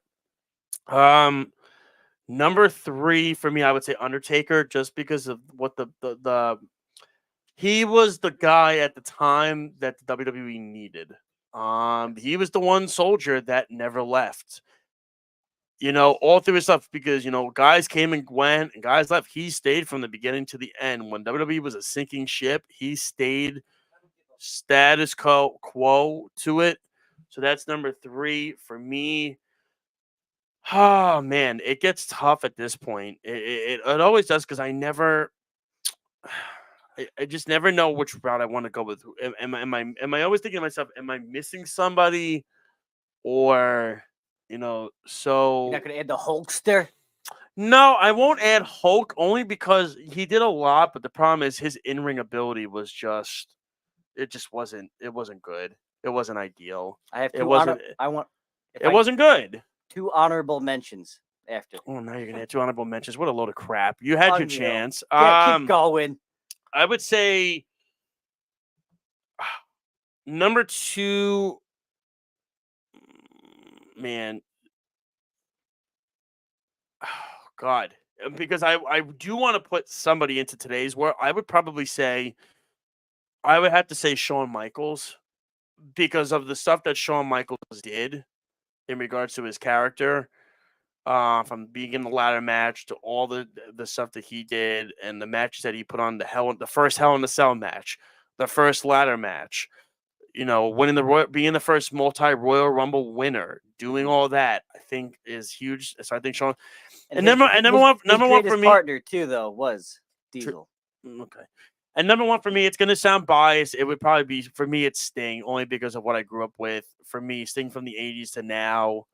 Number 3 for me, I would say Undertaker, just because of what he was the guy at the time that the WWE needed. He was the one soldier that never left. All through his stuff, because guys came and went and guys left. He stayed from the beginning to the end. When WWE was a sinking ship, he stayed status quo to it. So that's number 3 for me. Oh man, it gets tough at this point. It always does, because I just never know which route I want to go with. Am I always thinking to myself, am I missing somebody, or so You're not going to add the Hulkster? No, I won't add Hulk, only because he did a lot, but the problem is his in-ring ability was it wasn't good. It wasn't ideal. I have It two wasn't. if It I- wasn't good. 2 honorable mentions after. Oh, now you're gonna have 2 honorable mentions. What a load of crap! You had your Unreal. chance. Keep going. I would say number 2. Man, oh, God, because I do want to put somebody into today's where I would probably say I would have to say Shawn Michaels because of the stuff that Shawn Michaels did in regards to his character. From being in the ladder match to all the stuff that he did and the matches that he put on, the first Hell in a Cell match, the first ladder match, winning being the first multi-Royal Rumble winner, doing all that, I think is huge. So I think Shawn and number one for me, partner too though was Diesel. Okay. And number 1 for me, it's gonna sound biased. It would probably be for me. It's Sting, only because of what I grew up with. For me, Sting from the '80s to now,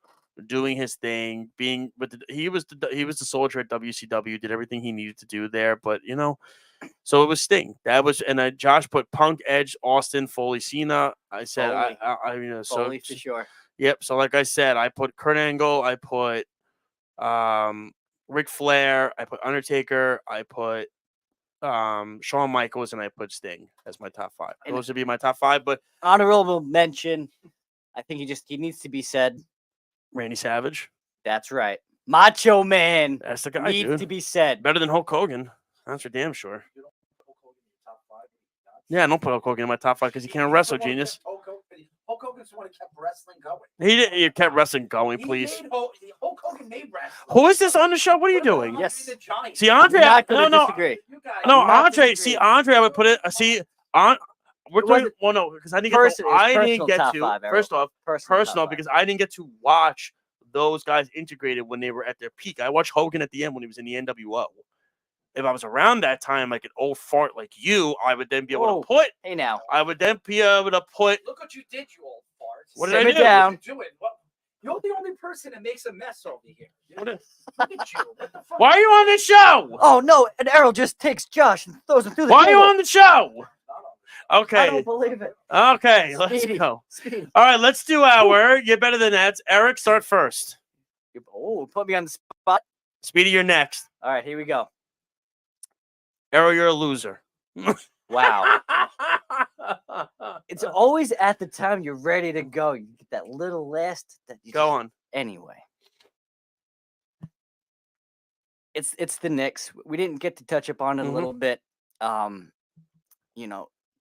doing his thing, being he was the soldier at WCW, did everything he needed to do there. But so it was Sting. That was, and Josh put Punk, Edge, Austin, Foley, Cena. I said Foley. Foley for sure. Yep. So like I said, I put Kurt Angle, I put Ric Flair, I put Undertaker, I put Shawn Michaels, and I put Sting as my top 5. Those would be my top 5. But honorable mention, I think he needs to be said. Randy Savage. That's right. Macho Man. That's the guy, needs dude. to be said. Better than Hulk Hogan. That's for damn sure. Yeah, I don't put Hulk Hogan in my top 5 because he can't wrestle, genius. Hulk Hogan's the one who kept wrestling going. He kept wrestling going, please. Hulk Hogan made wrestling. Who is this on the show? What are you doing? Yes. See, Andre. Disagree. No, Andre. See, Andre. I would put it. We're talking. Well, no, because I didn't get. I didn't get to. 5, first off, personal, because I didn't get to watch those guys integrated when they were at their peak. I watched Hogan at the end when he was in the NWO. If I was around that time, like an old fart like you, I would then be able to put. Hey, now. I would then be able to put. Look what you did, you old fart. What did I do? Down. You're the only person that makes a mess over here. Look at you. What the fuck? Why are you on the show? Oh no! And Errol just takes Josh and throws him through the Why are you table. on the show? Okay. I don't believe it. Okay, let's Speedy. go. Speedy. All right, let's do our. You're better than that. Eric, start first. Oh, put me on the spot. Speedy, you're next. All right, here we go. Errol, you're a loser. Wow. It's always at the time you're ready to go. You get that little last. Go on. Anyway. It's the Knicks. We didn't get to touch upon it a little bit.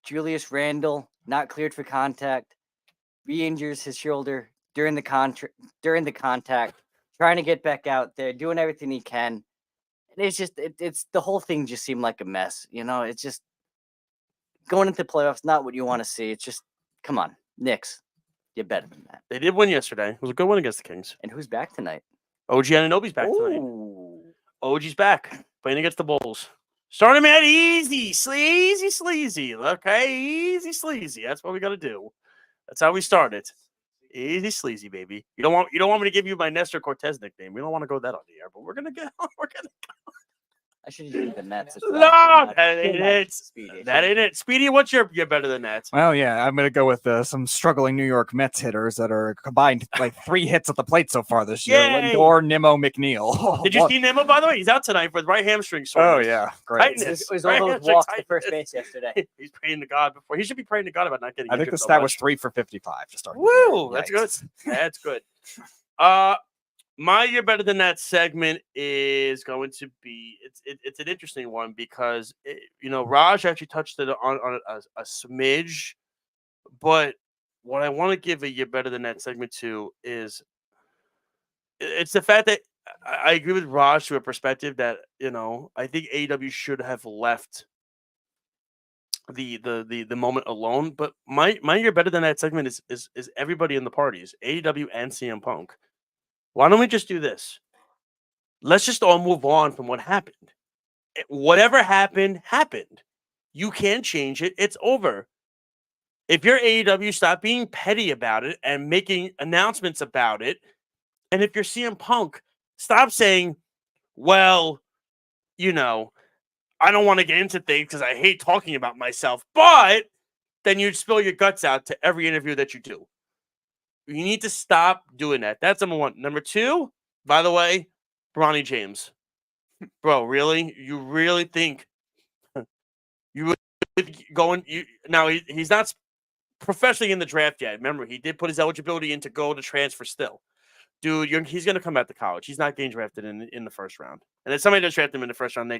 Julius Randle not cleared for contact, re-injures his shoulder during the contact, trying to get back out there, doing everything he can. And it's just it's the whole thing just seemed like a mess. It's just going into playoffs, not what you want to see. It's just come on, Knicks, you're better than that. They did win yesterday. It was a good win against the Kings. And who's back tonight? OG Anunoby's back tonight. Ooh. OG's back playing against the Bulls. Start him at easy, sleazy. Okay, easy, sleazy. That's what we got to do. That's how we start it. Easy, sleazy, baby. You don't want me to give you my Nestor Cortez nickname. We don't want to go that on the air, but we're gonna go. I should have used the Mets. No, that ain't it. That ain't it. Speedy, what's you're better than that? Well, yeah, I'm going to go with some struggling New York Mets hitters that are combined like 3 hits at the plate so far this year. Yay! Lindor, Nimmo, McNeil. Did you see Nimmo, by the way? He's out tonight for the right hamstring Oh, soreness. yeah. Great. It was all those walks to first base yesterday. He's praying to God before. He should be praying to God about not getting I think injured the so stat was much. 3 for 55 to start. Woo! That's good. That's good. My You're Better Than That segment is going to be it's an interesting one because Raj actually touched it on a smidge, but what I want to give a You're Better Than That segment to is it's the fact that I agree with Raj to a perspective that I think AEW should have left the moment alone, but my You're Better Than That segment is everybody in the parties, AEW and CM Punk. Why don't we just do this? Let's just all move on from what happened. Whatever happened, happened. You can't change it. It's over. If you're AEW, stop being petty about it and making announcements about it. And if you're CM Punk, stop saying, well, I don't want to get into things because I hate talking about myself. But then you'd spill your guts out to every interview that you do. You need to stop doing that. That's number one. Number two, by the way, Bronny James. Bro, really? You really think you would now he's not professionally in the draft yet. Remember, he did put his eligibility in to go to transfer still. Dude, he's going to come back to college. He's not getting drafted in the first round. And if somebody does draft him in the first round,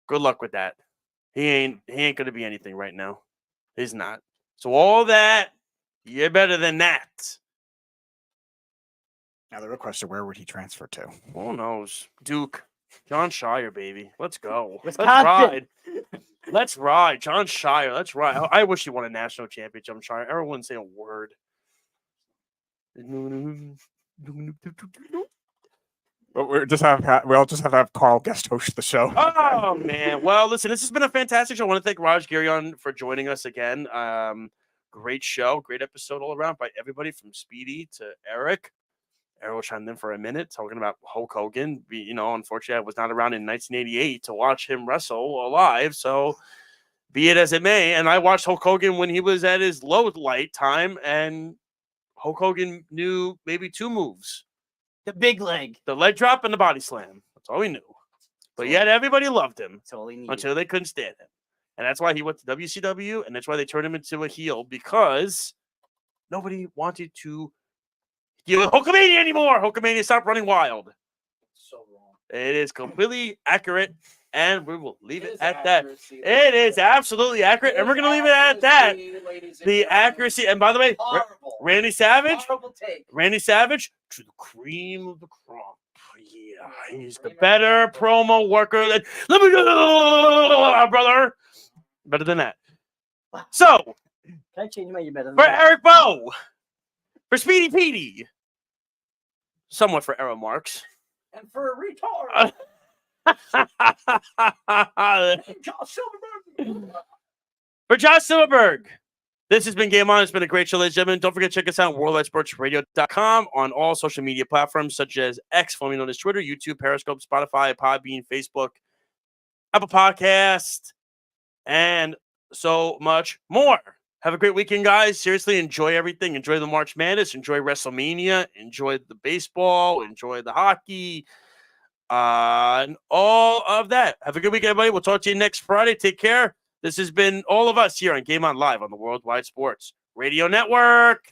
good luck with that. He ain't going to be anything right now. He's not. So all that, you're better than that. Now the real question: where would he transfer to? Who knows? Duke, John Shire, baby. Let's go. Wisconsin. Let's ride. Let's ride, John Shire. Let's ride. I wish he won a national championship. Shire. Everyone wouldn't say a word. But we all just have to have Carl guest host the show. Oh man! Well, listen, this has been a fantastic show. I want to thank Raj Girion for joining us again. Great show, great episode all around by everybody from Speedy to Eric. Errol chimed in for a minute talking about Hulk Hogan. Unfortunately, I was not around in 1988 to watch him wrestle live. So, be it as it may, and I watched Hulk Hogan when he was at his low light time, and Hulk Hogan knew maybe two moves. The big leg. The leg drop and the body slam. That's all he knew. But yet everybody loved him. That's all he needed. Until they couldn't stand him. And that's why he went to WCW, and that's why they turned him into a heel, because nobody wanted to deal with Hulkamania anymore. Hulkamania stopped running wild. So wrong. It is completely accurate, and we will leave it at that. It is absolutely accurate, and we're going to leave it at that. The accuracy, and by the way, Randy Savage, to the cream of the crop. Yeah, he's the better promo worker than brother. Better than that. So, Can I change my better than for that? Eric Bowe, for Speedy Petey, somewhat for Errol Marks, And for a retard. Josh Silverberg. For Josh Silverberg, this has been Game On. It's been a great show, ladies and gentlemen. Don't forget to check us out on worldwidesportsradio.com on all social media platforms such as X, formerly known as Twitter, YouTube, Periscope, Spotify, Podbean, Facebook, Apple Podcast, and so much more. Have a great weekend, guys. Seriously, enjoy everything. Enjoy the March Madness. Enjoy WrestleMania. Enjoy the baseball. Enjoy the hockey. And all of that. Have a good weekend, everybody. We'll talk to you next Friday. Take care. This has been all of us here on Game On Live on the Worldwide Sports Radio Network.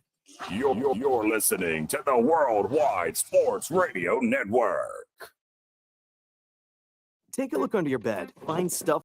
You're listening to the Worldwide Sports Radio Network. Take a look under your bed. Find stuff